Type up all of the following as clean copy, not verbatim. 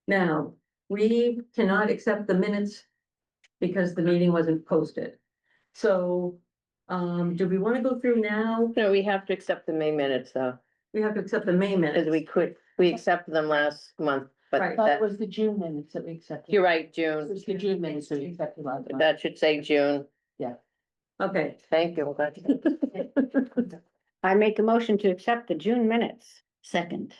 Now, we cannot accept the minutes because the meeting wasn't posted. So, do we want to go through now? No, we have to accept the May minutes though, We have to accept the May minutes. because we accepted them last month, but Right. That that, was the June minutes that we accepted. you're right, It June. was the June minutes that we accepted last month. That should say June. Okay, Thank you. I make a motion to accept the June minutes. Second.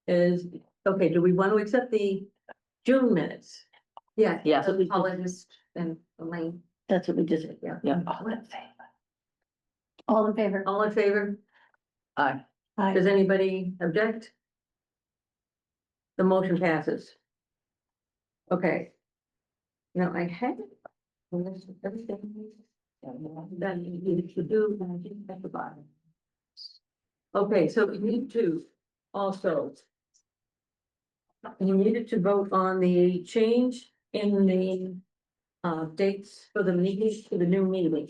okay, do we want to accept the June minutes? Yeah. Yeah. The apologist and Elaine. That's what we did. Yeah. Yeah. All in favor? All in favor? Aye. Does anybody object? The motion passes. Okay. Now I had. Everything. That you needed to do, and I didn't have the bottom. Okay, so we need to also. You needed to vote on the change in the dates for the meetings, for the new meeting.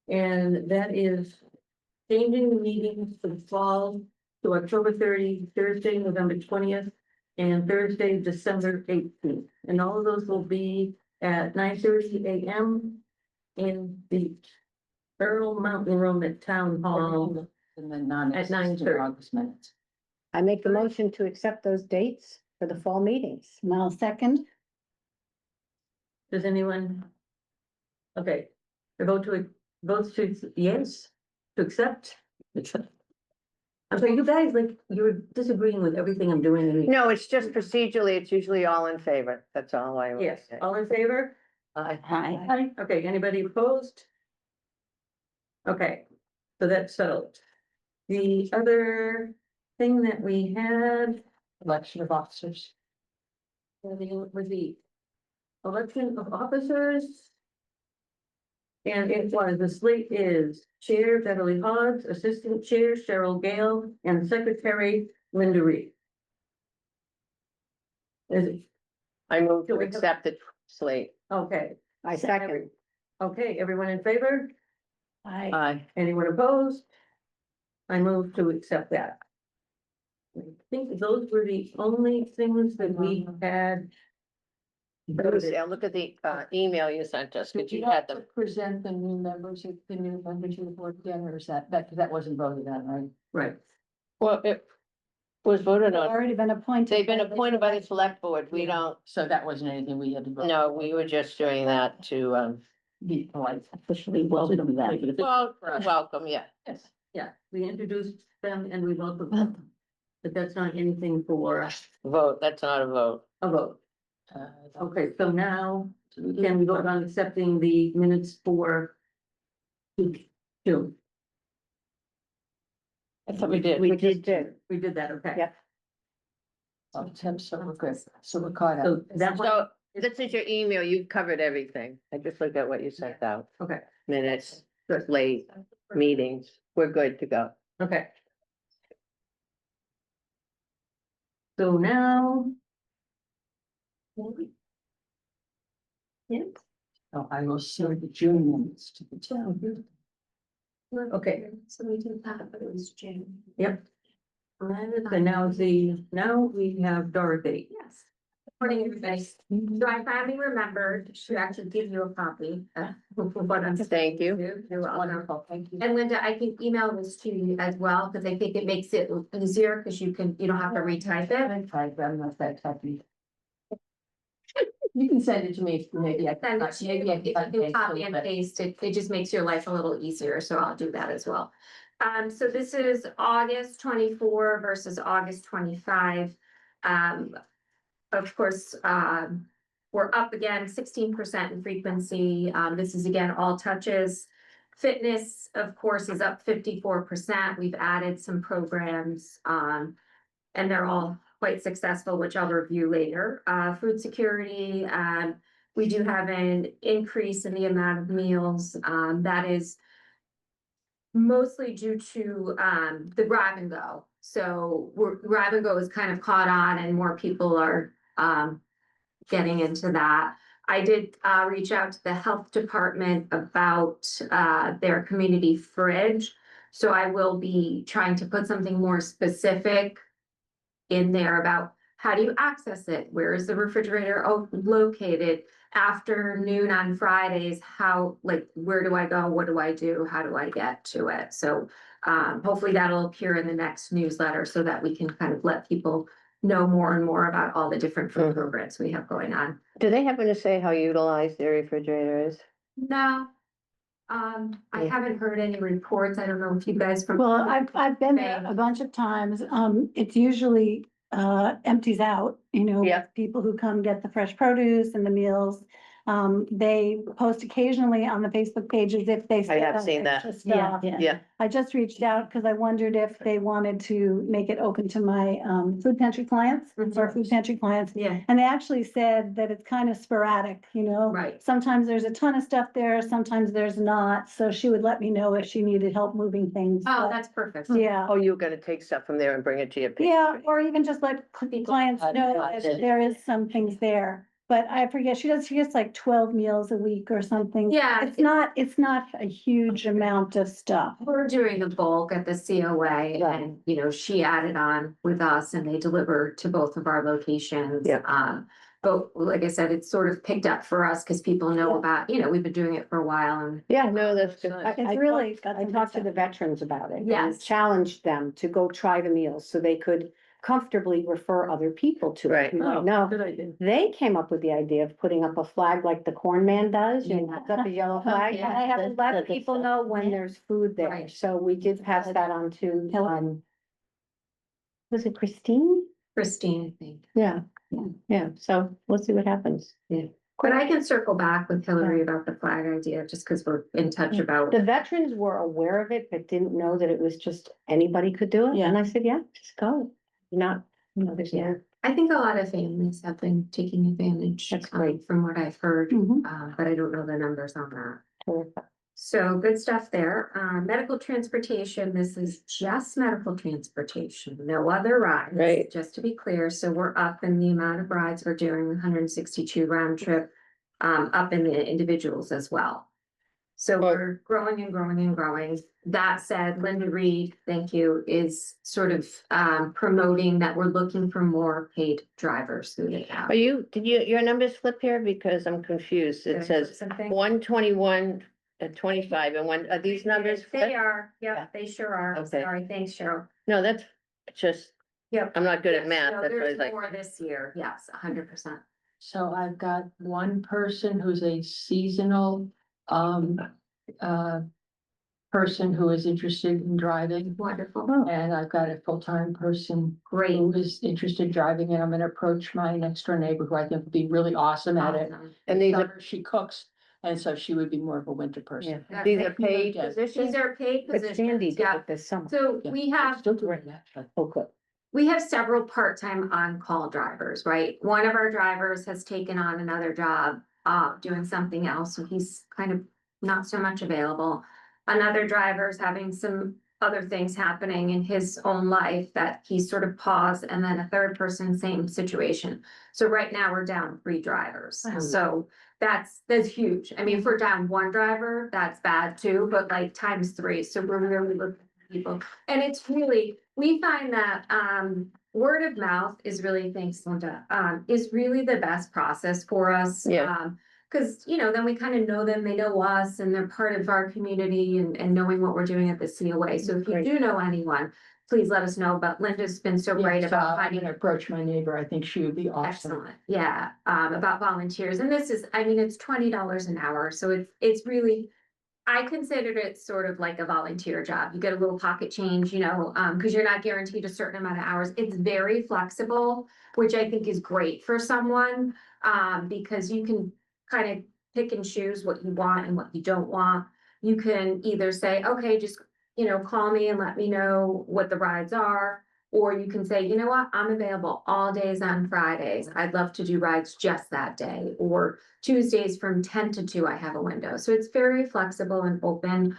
And that is changing the meetings for the fall to October 30, Thursday, November 20th, and Thursday, December 18th. And all of those will be at 9:30 a.m. in the Earl Mountain Room at Town Hall. And then non. At 9:30. August minutes. I make a motion to accept those dates for the fall meetings. Now, second. Does anyone? Okay, the votes to, yes, to accept. I'm sorry, you guys, like, you're disagreeing with everything I'm doing. No, it's just procedurally, it's usually all in favor. That's all I. would Yes, say. all in favor? Aye. Okay, anybody opposed? Okay, so that's settled. The other thing that we had. Election of officers. Was the election of officers. And it was, the slate is Chair Beverly Hodges, Assistant Chair Cheryl Gale, and Secretary Linda Reed. Is it, I move Do to we have- accept the slate. okay, I second. okay, everyone in favor? Aye. Aye. Anyone opposed? I move to accept that. I think those were the only things that we had. I'll look at the email you sent us, because you had them. Present the new members of the new members of the board again, or is that wasn't voted on, right? Right, Well, it was voted They've on. already been appointed. They've been appointed by the select board. We don't, So that wasn't anything we had to vote. no, we were just doing that to, Be polite. Officially welcome them. well, welcome, yeah. Yes. yeah, we introduced them and we welcomed them. But that's not anything for Vote, that's not a vote. a vote. Uh, Okay, so now can we vote on accepting the minutes for June? I thought we did. We did. We did that, okay. Yeah. So we're good. So we're caught up. So that one, So this is your email. You've covered everything. I just looked at what you sent out. okay, Minutes, good, late meetings. We're good to go. okay. So now. Yeah, So I will send the June minutes to the town. okay, So we did that, but it was June. yep. And now we have Dorothy. Yes. Morning, everybody. So I finally remembered to actually give you a copy of what I'm. Thank you. You're welcome. Wonderful, thank you. And Linda, I can email this to you as well, because I think it makes it easier, because you don't have to retype it. I tried, but I'm not that happy. You can send it to me, maybe I can. Send it to you. If you can copy and paste it, it just makes your life a little easier, so I'll do that as well. So this is August 24 versus August 25. Of course, we're up again 16% in frequency. This is again, all touches. Fitness, of course, is up 54%. We've added some programs, and they're all quite successful, which I'll review later. Food security, we do have an increase in the amount of meals. That is mostly due to the grab and go. So grab and go is kind of caught on, and more people are getting into that. I did reach out to the health department about their community fridge. So I will be trying to put something more specific in there about how do you access it? Where is the refrigerator located? After noon on Fridays, how, like, where do I go? What do I do? How do I get to it? So hopefully that'll appear in the next newsletter so that we can kind of let people know more and more about all the different food Mhm. programs we have going on. Do they happen to say how utilized their refrigerator is? No. I Yeah. haven't heard any reports. I don't know if you guys from. Well, I've been there a bunch of times. It's usually, empties out, you know. Yeah. with People who come get the fresh produce and the meals. They post occasionally on the Facebook pages if they. I have seen that. extra stuff. Yeah, I just reached out because I wondered if they wanted to make it open to my, food pantry clients, or food pantry clients. Yeah, And they actually said that it's kind of sporadic, you know? right. Sometimes there's a ton of stuff there, sometimes there's not, so she would let me know if she needed help moving things. Oh, but- that's perfect. Yeah, oh, you're gonna take stuff from there and bring it to your yeah, pantry. or even just let clients know that there is some things there. But I forget, she gets like 12 meals a week or something. Yeah. It's not a huge amount of stuff. We're doing the bulk at the COA and, you know, she added on with us and they deliver to both of our locations. Yeah. But like I said, it's sort of picked up for us because people know Yeah. about, you know, we've been doing it for a while and. Yeah, no, that's good. It's really. got I some talked to stuff. the veterans about it. and Yes. Challenged them to go try the meals so they could comfortably refer other people to Right. it. who might know. Good idea. They came up with the idea of putting up a flag like the corn man does, you know, Yeah. puts up a yellow flag. Yeah. And I have to let people know when there's food there. Right. So we did pass that on to, was it Christine? Christine, I think. Yeah. Yeah. Yeah, so we'll see what happens. But I can circle back with Hillary about the flag idea, just because we're in touch about. The veterans were aware of it, but didn't know that it was just anybody could do it. Yeah. And I said, yeah, just go. You're not, you know, there's no. I think a lot of families have been taking advantage. That's great. From what I've heard, Mhm. but I don't know the numbers on that. Terrific. So good stuff there. Medical transportation, this is just medical transportation, no other rides. Right. Just to be clear, so we're up in the amount of rides we're doing, 162 round trip, up in the individuals as well. So Right. we're growing and growing and growing. That said, Linda Reed, thank you, is sort of promoting that we're looking for more paid drivers through the app. Are you, did your numbers flip here? Because I'm confused. Did I It flip says something? 121, 25, and are these numbers? They flipped? are, Yeah. yeah, they sure are. Okay. Sorry, thanks, Cheryl. No, that's just, Yep. I'm not good at Yes, math. no, That's what I was there's like. more this year, yes, 100%. So I've got one person who's a seasonal, uh, person who is interested in driving. Wonderful, And I've got a full-time person great. who is interested in driving, and I'm gonna approach my next door neighbor who I think would be really awesome at it. Awesome. And these are, Summer, she cooks, and so she would be more of a winter person. Yeah. these are paid Yes. positions? These are paid But Sandy positions, did yeah. it this summer. So Yeah. we have Still doing that, but Oh, good. We have several part-time on-call drivers, right? One of our drivers has taken on another job, doing something else, so he's kind of not so much available. Another driver's having some other things happening in his own life that he's sort of paused, and then a third person, same situation. So right now, we're down 3 drivers, so that's huge. I mean, if we're down 1 driver, that's bad too, but like times 3, so we're really looking for people. And it's really, we find that word of mouth is really, thanks Linda, is really the best process for us. Yeah. Cause you know, then we kind of know them, they know us, and they're part of our community and knowing what we're doing at the COA. So if you Great. do know anyone, please let us know. But Linda's been so great yeah, so about I'm finding gonna approach my neighbor. I think she would be awesome. excellent, yeah, about volunteers. And this is, I mean, it's $20 an hour, so it's really. I considered it sort of like a volunteer job. You get a little pocket change, you know, because you're not guaranteed a certain amount of hours. It's very flexible, which I think is great for someone, because you can kind of pick and choose what you want and what you don't want. You can either say, okay, just, you know, call me and let me know what the rides are. Or you can say, you know what, I'm available all days on Fridays. I'd love to do rides just that day. Or Tuesdays from 10 to 2, I have a window. So it's very flexible and open.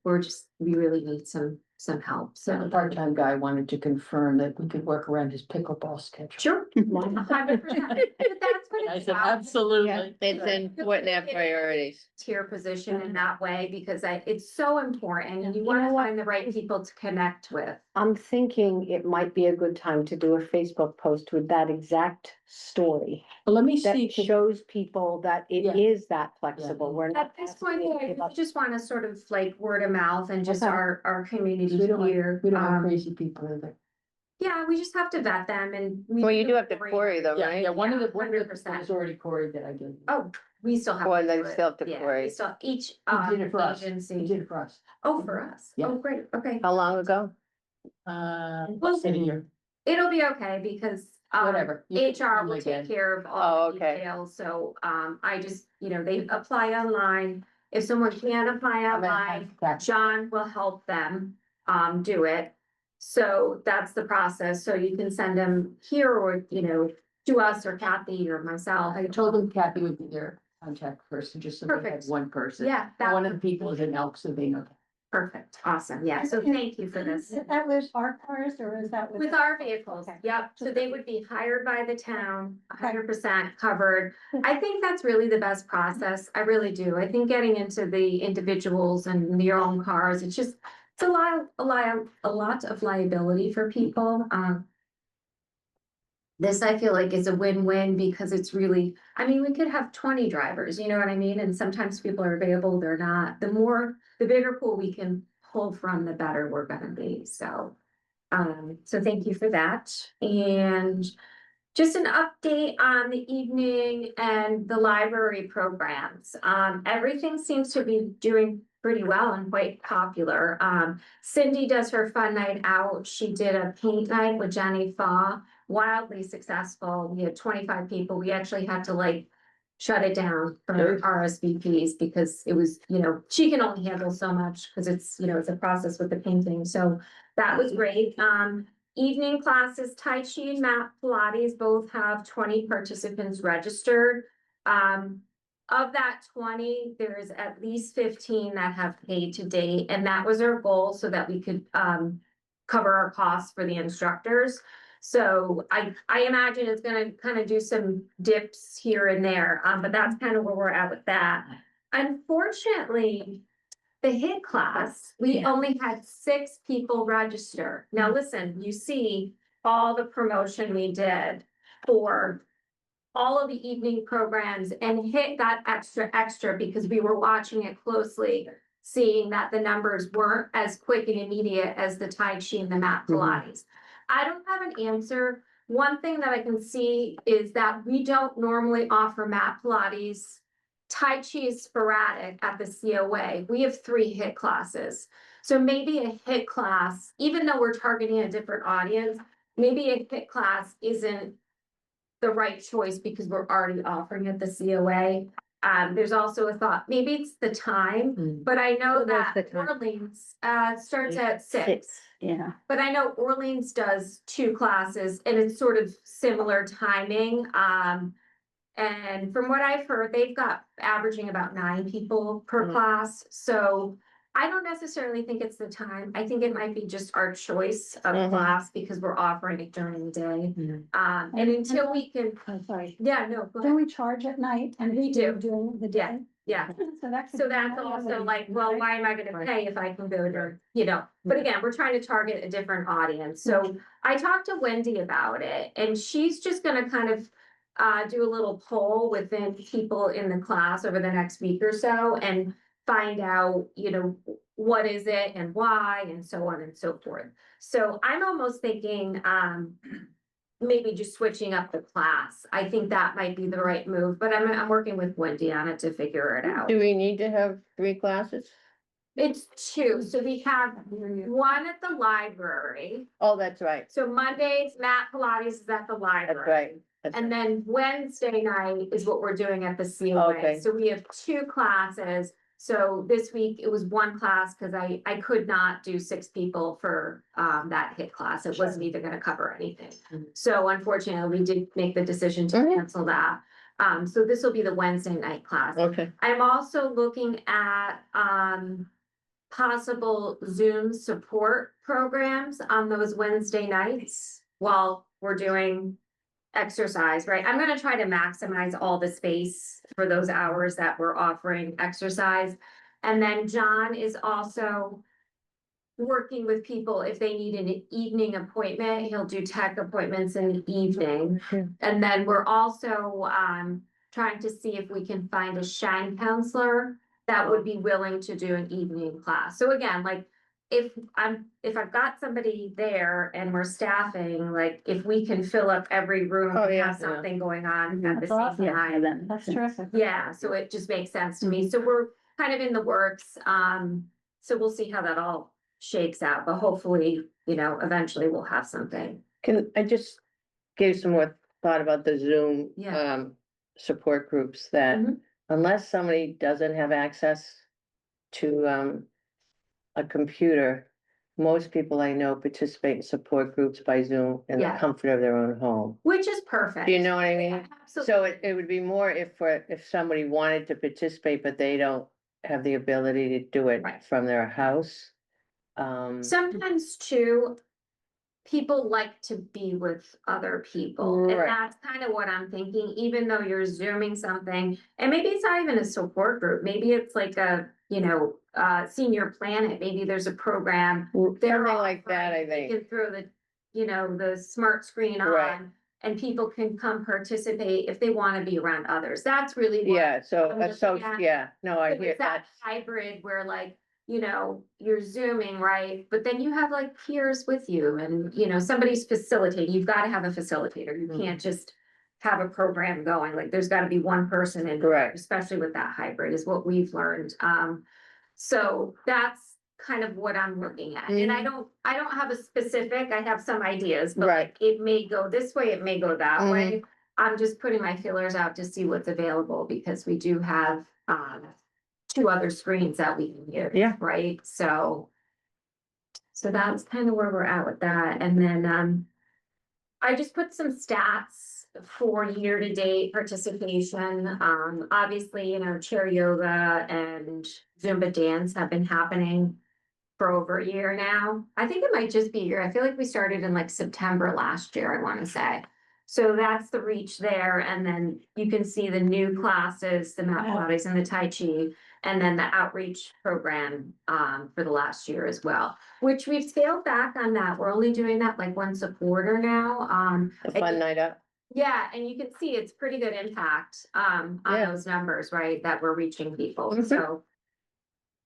We're just we really need some help, So the so. part-time guy wanted to confirm that we could work around his pickleball schedule. Sure. 100%. But that's what I it's said, about. Yeah, absolutely. it's important to have priorities. Tier position in that way, because it's so important, and you You wanna know what? find the right people to connect with. I'm thinking it might be a good time to do a Facebook post with that exact story. But let me That see. shows people that it Yeah. is that flexible. We're not. At this point, asking I you to give just wanna sort of like word of mouth and just Okay. our community We don't want, here. we don't want um, crazy people either. Yeah, we just have to vet them and. we Well, you do have to query query though, Yeah, right? yeah, one of the, Yeah, 100%. was already Corey that I did. Oh, we still have. Well, to they do it. still have to Yeah, query. we still, each He did it for us. He agency. did it for us. Oh, for us. Yeah. Oh, great, okay. How long ago? Well, Sitting here, It'll be okay because. whatever. You can HR come will again. take care of Oh, all the okay. details, so, I just, they apply online. If someone can't apply I'm gonna online, have that. John will help them, do it. So that's the process, so you can send them here or, to us or Kathy or myself. I told them Kathy would be their contact person, just so they had Perfect. one person. Yeah, One of that, the people is in Elk, so they know. perfect, awesome, yeah, so thank you for this. Is that with our cars or is that with? With our vehicles, Okay. yep, so they would be hired by the town, 100% covered. I think that's really the best process, I really do. I think getting into the individuals and your own cars, it's just, it's a lot of liability for people. This I feel like is a win-win because it's really, I mean, we could have 20 drivers, you know what I mean? And sometimes people are available, they're not. The bigger pool we can pull from, the better we're gonna be, so. So thank you for that. And just an update on the evening and the library programs. Everything seems to be doing pretty well and quite popular. Cindy does her fun night out. She did a paint night with Jenny Faw, wildly successful. We had 25 people. We actually had to shut it down for RSVPs because it was, she can only handle so much because it's a process with the painting. So that was great. Evening classes, Tai Chi and Mat Pilates both have 20 participants registered. Of that 20, there's at least 15 that have paid to date, and that was our goal so that we could cover our costs for the instructors. So I imagine it's gonna kind of do some dips here and there, but that's kind of where we're at with that. Unfortunately, the HIT class, we only had 6 people register. Now, listen, you see all the promotion we did for all of the evening programs, and HIT got extra because we were watching it closely, seeing that the numbers weren't as quick and immediate as the Tai Chi and the Mat Pilates. I don't have an answer. One thing that I can see is that we don't normally offer Mat Pilates. Tai Chi is sporadic at the COA. We have 3 HIT classes. So maybe a HIT class, even though we're targeting a different audience, maybe a HIT class isn't the right choice because we're already offering it the COA. There's also a thought, maybe it's the time, but I know What was that the time? Orleans starts at 6. Yeah. But I know Orleans does 2 classes and it's sort of similar timing. And from what I've heard, they've got averaging about 9 people per class. So I don't necessarily think it's the time. I think it might be just our choice of Mhm. class because we're offering it during the day. Mhm. And until we can, I'm sorry. yeah, no, go Then ahead. we charge at night and We do. during the Yeah, day. yeah. So that could So be that's another also way, like, well, right? why am I gonna pay if I can go to, but again, we're trying to target a different audience. So I talked to Wendy about it and she's just gonna kind of do a little poll within people in the class over the next week or so and find out, what is it and why and so on and so forth. So I'm almost thinking, maybe just switching up the class. I think that might be the right move, but I'm working with Wendy on it to figure it out. Do we need to have 3 classes? It's 2, so we have one at the library. Oh, that's right, So Mondays, Mat Pilates is at the that's library. right. That's And right. then Wednesday night is what we're doing at the COA. Okay. So we have 2 classes. So this week it was 1 class because I could not do 6 people for that HIT class. It wasn't even gonna cover anything. Mhm. So unfortunately, we did make the decision to Mhm. cancel that. So this will be the Wednesday night class. Okay, I'm also looking at possible Zoom support programs on those Wednesday nights while we're doing exercise, right? I'm gonna try to maximize all the space for those hours that we're offering exercise. And then John is also working with people if they need an evening appointment, he'll do tech appointments in the evening. And then we're also trying to see if we can find a Shine counselor that would be willing to do an evening class. So again, like if I've got somebody there and we're staffing, like if we can fill up every room Oh, and yeah, have yeah. something going on at the That's awesome. same time. That's terrific. Yeah, so it just makes sense to me. So we're kind of in the works. So we'll see how that all shakes out, but hopefully, you know, eventually we'll have something. Can I just give some more thought about the Zoom, Yeah. support groups that Mhm. unless somebody doesn't have access to, a computer, most people I know participate in support groups by Zoom in the Yeah. comfort of their own home. Which is perfect. Do you know what I mean? So Absolutely. it would be more if somebody wanted to participate, but they don't have the ability to do it Right. from their house. Sometimes too, people like to be with other people, and Right. that's kind of what I'm thinking, even though you're zooming something, and maybe it's not even a support group, maybe it's like a, you know, senior planet, maybe there's a program. they're Something like that, I offering, they think. can throw the, you know, the smart screen Right. on, and people can come participate if they want to be around others, that's really what. Yeah, so, I'm so, looking at. yeah, no, I So hear it's that that. hybrid where like, you know, you're zooming, right? But then you have like peers with you and, you know, somebody's facilitating. You've got to have a facilitator. You can't just have a program going. Like there's got to be one person in there, Right. especially with that hybrid is what we've learned. So that's kind of what I'm looking at. And I don't have a specific, I have some ideas, but Right. like it may go this way, it may go that Mhm. way. I'm just putting my feelers out to see what's available because we do have, 2 other screens that we can use. Yeah. Right, so that's kind of where we're at with that, and then, I just put some stats for year-to-date participation. Obviously, you know, chair yoga and Zumba dance have been happening for over a year now. I think it might just be a year. I feel like we started in like September last year, I want to say. So that's the reach there, and then you can see the new classes, the mat Wow. Pilates and the Tai Chi, and then the outreach program for the last year as well, which we've scaled back on that. We're only doing that like once a quarter now. A fun night out. Yeah, and you can see it's pretty good impact on Yeah. those numbers, right, that we're reaching people, Mhm. so.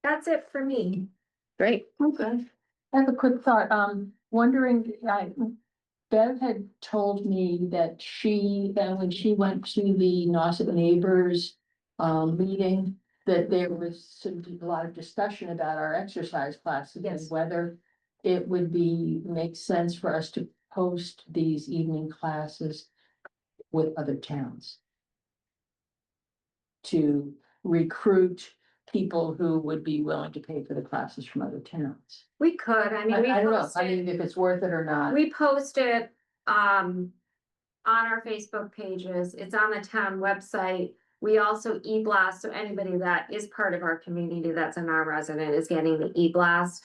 That's it for me. Great. Okay. I have a quick thought, wondering, Bev had told me that when she went to the Nauset Neighbors, meeting, that there was a lot of discussion about our exercise classes and Yes. whether it would make sense for us to post these evening classes with other towns to recruit people who would be willing to pay for the classes from other towns. We could, I mean, we I don't know, I posted, mean, if it's worth it or not. we posted, on our Facebook pages, it's on the town website. We also e-blast, so anybody that is part of our community that's an our resident is getting the e-blast.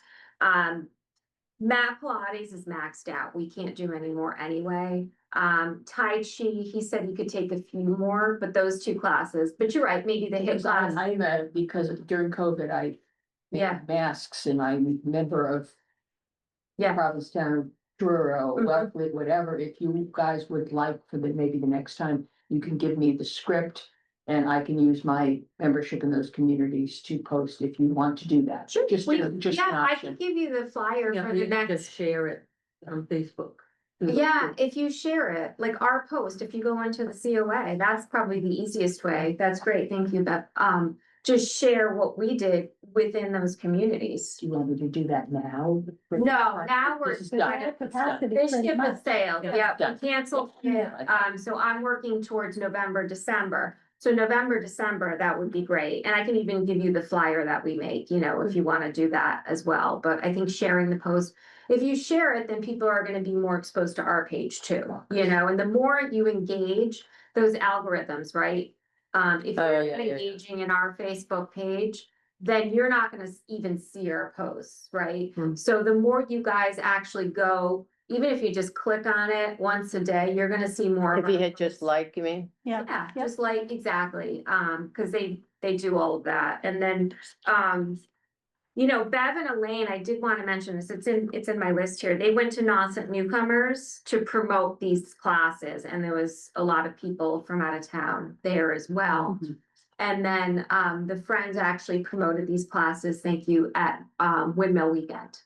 Mat Pilates is maxed out, we can't do any more anyway. Tai Chi, he said he could take a few more, but those 2 classes, but you're right, maybe the hip Because class. because during COVID, I Yeah. made masks and I'm a member of Yeah. Provincetown, Truro, Mhm. Wellfleet, whatever. If you guys would like for maybe the next time, you can give me the script. And I can use my membership in those communities to post if you want to do that. Sure, Just we- an Yeah, I can option. give you the flyer Yeah, for you the can next. just share it on Facebook. Yeah, if you share it, like our post, if you go into the COA, that's probably the easiest way. That's great. Thank you, Beth. Just share what we did within those communities. Do you want me to do that now? No, now we're. This is done. kind of- Capacity This pretty ship much. has sailed, Yeah. yeah, Done. we canceled Yeah. it, so I'm working towards November, December. So November, December, that would be great, and I can even give you the flyer that we make, you know, if you wanna do that as well, but I think sharing the post. If you share it, then people are gonna be more exposed to our page too, you know, and the more you engage those algorithms, right? If Oh, you're yeah, yeah, yeah. engaging in our Facebook page, then you're not gonna even see our posts, right? Hmm. So the more you guys actually go, even if you just click on it once a day, you're gonna see more. of If you our hit just posts. like, you mean? Yeah. Yeah, Yep. just like, exactly, cause they do all of that, and then, you know, Bev and Elaine, I did wanna mention this, it's in my list here, they went to Nauset Newcomers to promote these classes, and there was a lot of people from out of town there as well. Mhm. And then, the Friends actually promoted these classes, thank you, at, Windmill Weekend.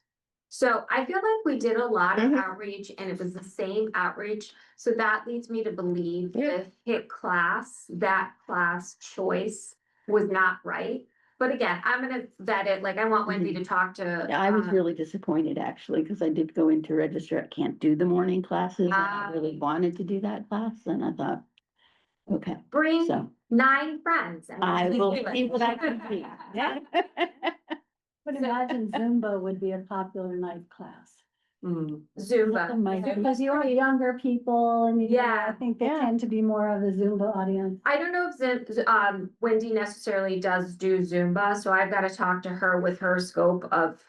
So I feel like we did a lot of Mhm. outreach and it was the same outreach, so that leads me to believe Yeah. the HIT class, that class choice was not right. But again, I'm gonna vet it, like I want Wendy to talk to. Yeah, I was really disappointed actually, because I did go in to register. I can't do the morning classes. And I really wanted to do that class and I thought, okay, Bring so 9 friends. and I let's will do it. see what I can do. Yeah. But imagine Zumba would be a popular night class. Hmm. Zumba. Because you're younger people and Yeah. I think they Yeah. tend to be more of the Zumba audience. I don't know if Wendy necessarily does do Zumba, so I've gotta talk to her with her scope of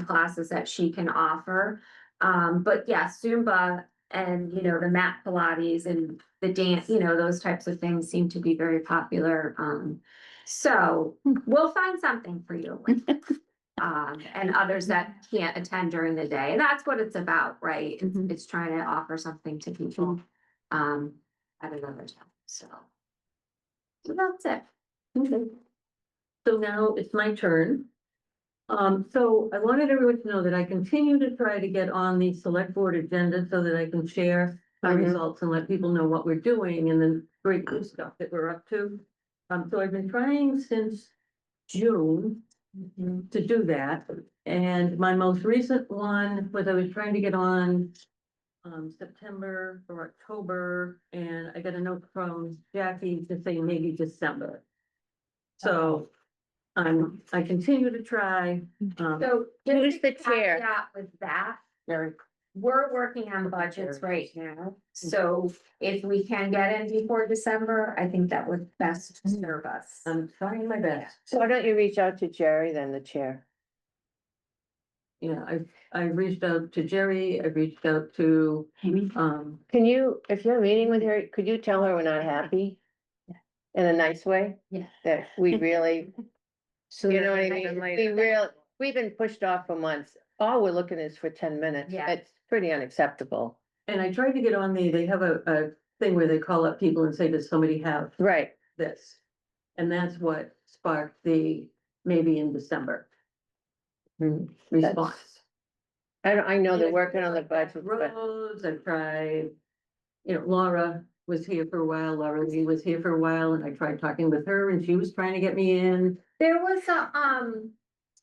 classes that she can offer. But yeah, Zumba and, you know, the mat Pilates and the dance, you know, those types of things seem to be very popular. So we'll find something for you. And others that can't attend during the day, and that's what it's about, right? Mhm. It's trying to offer something to people, at another time, so. So that's it. Okay. So now it's my turn. So I wanted everyone to know that I continue to try to get on the select board agenda so that I can share my Mhm. results and let people know what we're doing and the great new stuff that we're up to. So I've been trying since June to do that. And my most recent one was I was trying to get on September or October, and I got a note from Jackie to say maybe December. So I continue to try. So. Who's just the to chair? caveat with that, Very we're working on budgets right now, so if we can get in before December, I think that would best serve us. I'm trying my best. So why don't you reach out to Jerry, then the chair? Yeah, I reached out to Jerry, I reached out to, Amy, Can you, if you're meeting with her, could you tell her we're not happy? In a nice way? Yeah. That we really, So you know what I mean? We've been pushed off for months. All we're looking is for 10 minutes. Yeah. It's pretty unacceptable. and I tried to get on they have a thing where they call up people and say, does somebody have Right. this? And that's what sparked the maybe in December response. I know they're And working on the I've tried budget, but Rose, I've tried, you know, Laura was here for a while, Laura Lee was here for a while, and I tried talking with her and she was trying to get me in. There was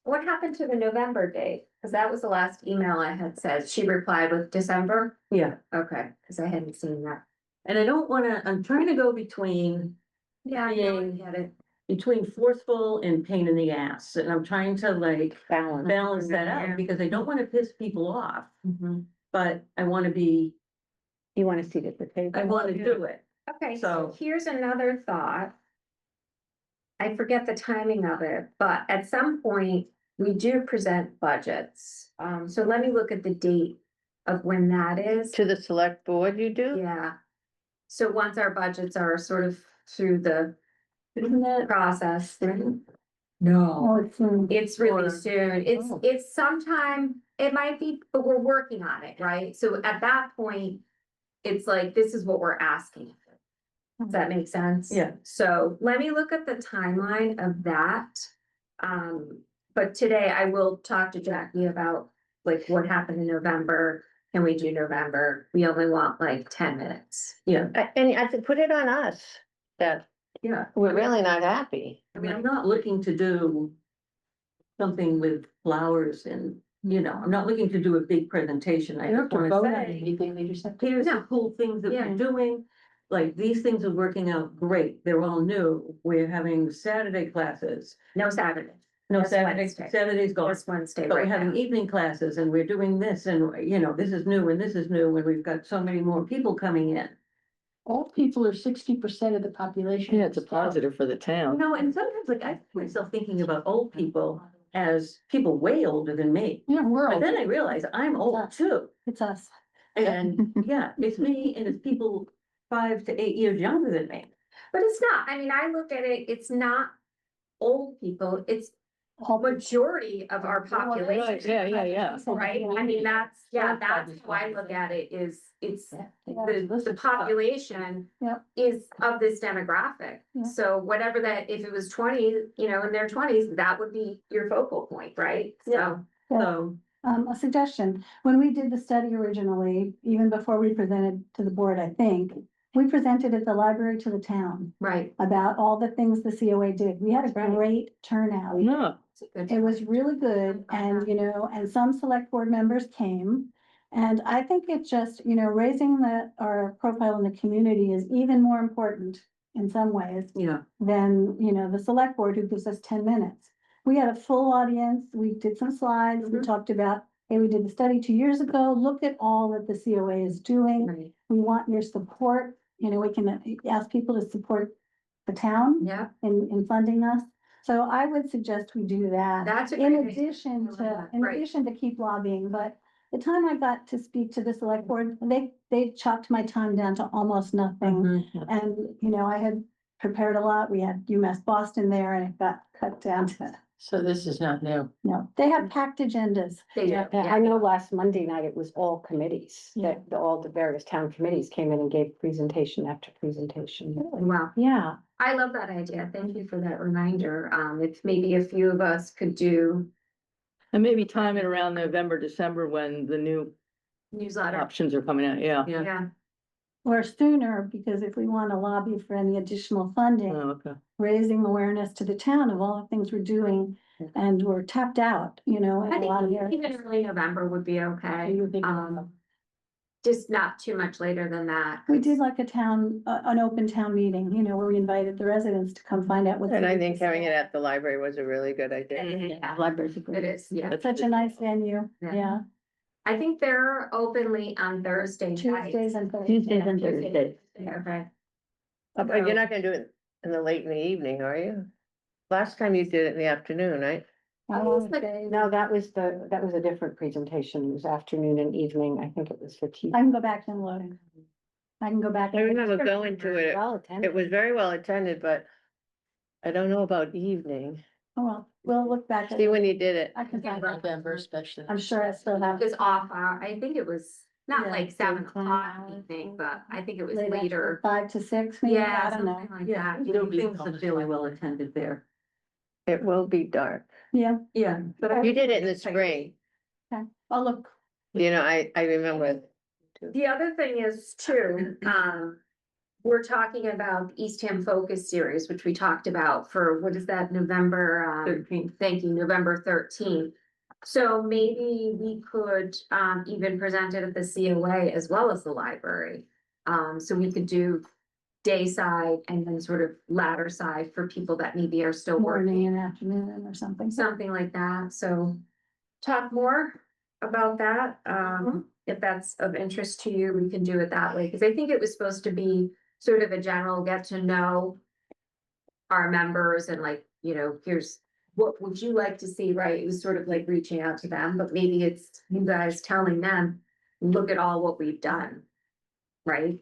what happened to the November date? Cause that was the last email I had said, she replied with December, Yeah, okay, cause I hadn't seen that. and I don't wanna, I'm trying to go between Yeah, I know, I get it. forceful and pain in the ass, and I'm trying to like balance that Yeah. out, because I don't wanna piss people off, Mhm. but I wanna be, You want to see at the table? I wanna do it. Okay, so So- here's another thought. I forget the timing of it, but at some point, we do present budgets. So let me look at the date of when that is. to the select board you do? Yeah. So once our budgets are sort of through the Isn't that? process, no, Oh, it's, it's really Or- soon. Oh. It's sometime, it might be, but we're working on it, right? So at that point, it's like, this is what we're asking. Does that make sense? Yeah. So let me look at the timeline of that. But today I will talk to Jackie about like what happened in November. Can we do November? We only want like 10 minutes. Yeah, And I said, put it on us, that yeah. we're really not happy. I mean, I'm not looking to do something with flowers and, you know, I'm not looking to do a big presentation. I just wanna say, anything, they just have to. here's the No. cool things that Yeah. we're doing. Like, these things are working out great. They're all new. We're having Saturday classes. No Saturday. No, That's Saturdays, Wednesday. Saturday's gone. This Wednesday But we're right having now. evening classes and we're doing this and, you know, this is new and this is new and we've got so many more people coming in. Old people are 60% of the population. Yeah, it's a positive for the You town. know, and sometimes like I find myself thinking about old people as people way older than me. Yeah, we're But old. then I realize I'm old too. It's us. And yeah, it's me and it's people 5 to 8 years younger than me. But it's not, I mean, I look at it, it's not old people, it's All majority of our population. Yeah. Right, I mean, that's how I look at it, is, it's the population. Yep. Is of this demographic, Yeah. so whatever that, if it was 20, you know, in their 20s, that would be your focal point, right? Yeah. So, So, A suggestion, when we did the study originally, even before we presented to the board, I think, we presented at the library to the town right. about all the things the COA did. We had a That's right. great turnout. No, It's a good It was point. really good and, you know, and some select board members came. And I think it's just, you know, raising our profile in the community is even more important in some ways yeah, than, you know, the select board who gives us 10 minutes. We had a full audience. We did some slides. We Mhm. talked about, hey, we did the study 2 years ago. Look at all that the COA is doing. Right. We want your support. You know, we can ask people to support the town Yeah, in funding us. So I would suggest we do that. that's a In great idea. addition I love to, that. in Right. addition to keep lobbying, but the time I got to speak to the select board, they chopped my time down to almost nothing. mhm, And, you know, I had prepared a lot. We had UMass Boston there and it got cut down to, so this is not new. no, they have packed agendas. They do, I yeah. know last Monday night it was all committees, Yeah. that all the various town committees came in and gave presentation after presentation. Wow. Yeah, I love that idea. Thank you for that reminder. If maybe a few of us could do And maybe time it around November, December when the new newsletter. options are coming out, yeah. yeah. Yeah, Or sooner, because if we want to lobby for any additional funding, Oh, okay. raising awareness to the town of all the things we're doing. And we're tapped out, you know, in I a lot of think areas. even early November would be okay. You think- Just not too much later than that. We did like an open town meeting, you know, where we invited the residents to come find out what. And I think having it at the library was a really good idea. Yeah, Libraries are it great. is, yeah. Such a nice venue, Yeah. yeah, I think they're openly on Thursday nights. Tuesdays and Thursdays. Tuesdays and Thursdays. Okay. But you're not gonna do it in the late in the evening, are you? Last time you did it in the afternoon, right? I wanna say, no, that was a different presentation. It was afternoon and evening. I think it was for teachers. I can go back and look. I can go back. I and- remember going to it. Well attended. It was very well attended, but I don't know about evening. Oh, well, we'll look back. at See it. when you did it. I can find out. November especially. I'm sure I still It have. was off hour. I think it was not Yeah, like 7 o'clock evening, but I think it was late after, later. 5 to 6, maybe, Yeah, I don't know. something like Yeah, that. you know, things are fairly well attended there. It will be dark. Yeah, Yeah, but I. You did it in the spring. I'll look. You know, I remember. The other thing is too, we're talking about the Eastham Focus Series, which we talked about for, what is that, November, 13th. thank you, November 13th. So maybe we could, even present it at the COA as well as the library. So we could do day side and then sort of latter side for people that maybe are still Morning working, and afternoon or something. something like that. So talk more about that. If that's of interest to you, we can do it that way, because I think it was supposed to be sort of a general get to know our members and like, you know, here's what would you like to see, right? It was sort of like reaching out to them, but maybe it's you guys telling them, look at all what we've done. Right?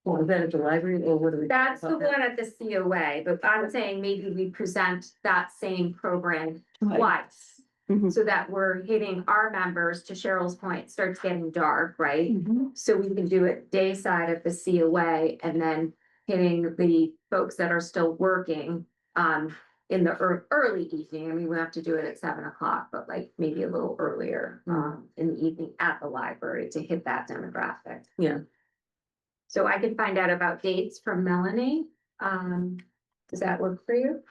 Well, is that at the library or what do we? That's the one at the COA, but I'm saying maybe we present that same program twice. Mhm. So that we're hitting our members, to Cheryl's point, starts getting dark, right? Mhm. So we can do it day side at the COA and then hitting the folks that are still working in the early evening. I mean, we have to do it at 7 o'clock, but like maybe a little earlier in the evening at the library to hit that demographic. Yeah. So I can find out about dates from Melanie. Does that work for you?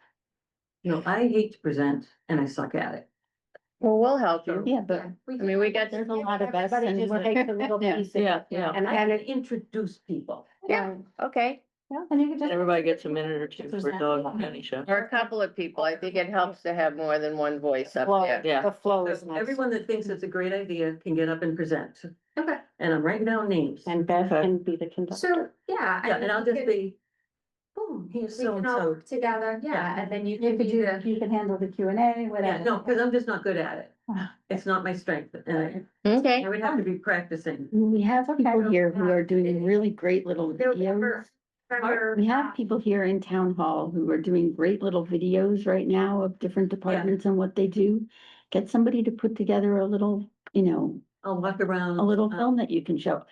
You know, I hate to present and I suck at it. Well, we'll help you. Yeah, but I mean, we got, there's a lot of us Everybody and just we're- takes a little Yeah. piece. Yeah, yeah. And I can introduce people. yeah, okay. Yeah, and you can just. Everybody gets a minute or two for a dog and pony show. Or a couple of people. I think it helps to have more than one voice up Flow, there. Yeah. the flow is So nice. everyone that thinks it's a great idea can get up and present, Okay, and I'm writing down names. And Bev Okay. can be the so, conductor. yeah. Yeah, and I'll you just could- be, boom, here's We so can and all so. work together, yeah, Yeah. and then you You can could be do, the, you can handle the Q and A, Yeah, whatever. no, because I'm just not good at it. Ah. It's not my strength, and Okay. I would have to be practicing. We have Okay. people here who are doing really great little videos. November. We have people here in town hall who are doing great little videos right now of different departments and what they do. Get somebody to put together a little, I'll walk around. a little film that you can show.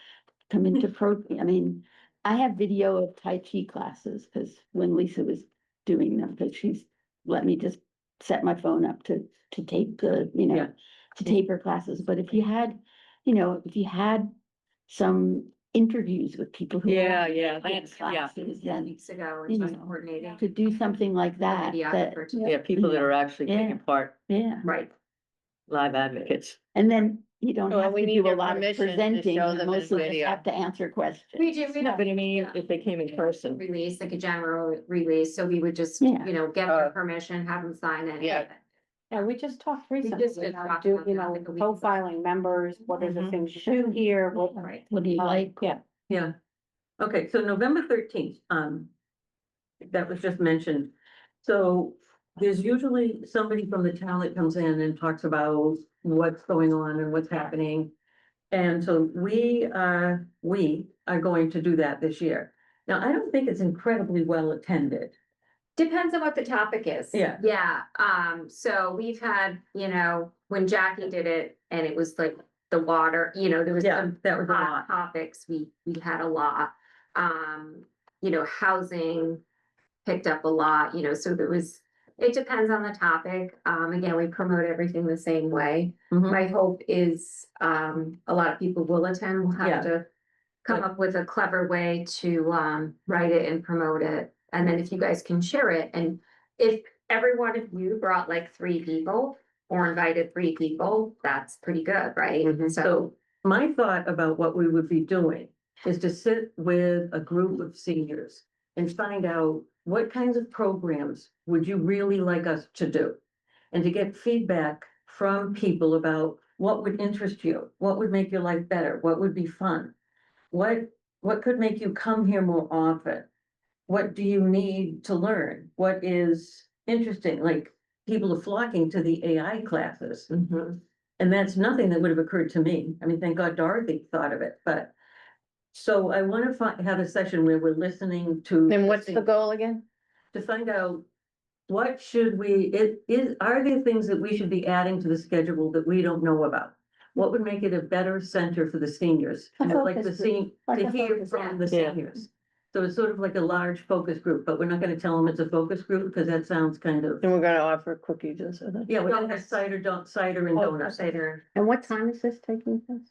Come into I mean, I have video of Tai Chi classes, because when Lisa was doing them, because she's let me just set my phone up to tape Yeah. to tape her classes, but if you had, if you had some interviews with people who. Yeah, are yeah, in that's, yeah, classes, Yeah, then weeks ago, you and just know, coordinating. to do something like that, Videographer to- yeah, people that are actually Yeah. taking part, yeah, Right, live advocates. and then you don't Well, have we to need do a their lot of permission to presenting, show you them in mostly just video. have to answer questions. we do, we No, have but I mean, if they came in person, release, like a general release, so we would just, Yeah. get their permission, have them sign it. Yeah. Yeah, we just talked recently just did about talk do, about you that know, like a week ago. profiling members, what are the Mhm. things you do here, what. Right, What do you like? Yeah, Yeah. Okay, so November 13th, that was just mentioned. So there's usually somebody from the town that comes in and talks about what's going on and what's happening. And so we are going to do that this year. Now, I don't think it's incredibly well attended. depends on what the topic is. Yeah. Yeah, so we've had, when Jackie did it, and it was like the water, there was Yeah, some that was a hot lot. topics, we had a lot. Housing picked up a lot, so it depends on the topic. Again, we promote everything the same way. Mhm. My hope is, a lot of people will attend, we'll Yeah. have to come up with a clever way to, write it and promote it. And then if you guys can share it, and if every one of you brought like 3 people or invited 3 people, that's pretty good, right? Mm-hmm. So my thought about what we would be doing is to sit with a group of seniors and find out what kinds of programs would you really like us to do? And to get feedback from people about what would interest you, what would make your life better, what would be fun? What could make you come here more often? What do you need to learn? What is interesting? Like, people are flocking to the AI classes. Mhm. And that's nothing that would have occurred to me. I mean, thank God Dorothy thought of it, but. So I want to have a session where we're listening to. Then what's the goal again? To find out what should are there things that we should be adding to the schedule that we don't know about? What would make it a better center for the seniors? A Like focus the group, like to a hear focus from group. the Yeah. seniors. So it's sort of like a large focus group, but we're not gonna tell them it's a focus group, because that sounds kind of. And we're gonna offer cookies and so that. Yeah, we're gonna have Donuts. cider and Oh, donuts. cider. and what time is this taking place?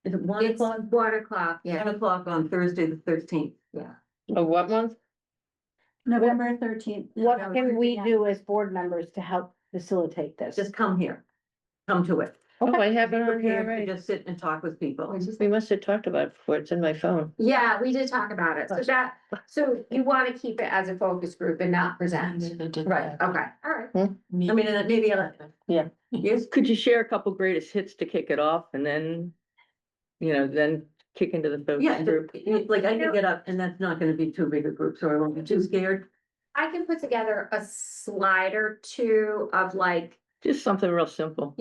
Is it 1 It's o'clock? 1 o'clock, 1 yeah. o'clock on Thursday, the 13th. Of what month? November 13th. What can we do as board members to help facilitate this? Just come here. Come to it. Oh, I have Be it on here prepared to already. just sit and talk with people. We must have talked about it before. It's in my phone. Yeah, we did talk about it, so you wanna keep it as a focus group and not present? Right. Okay, all right. I mean, and maybe, Yeah. Yes, could you share a couple greatest hits to kick it off and then, then kick into the yeah, focus group? like I can get up and that's not gonna be too big a group, so I won't be too scared. I can put together a slide or 2 of like, Just something real simple.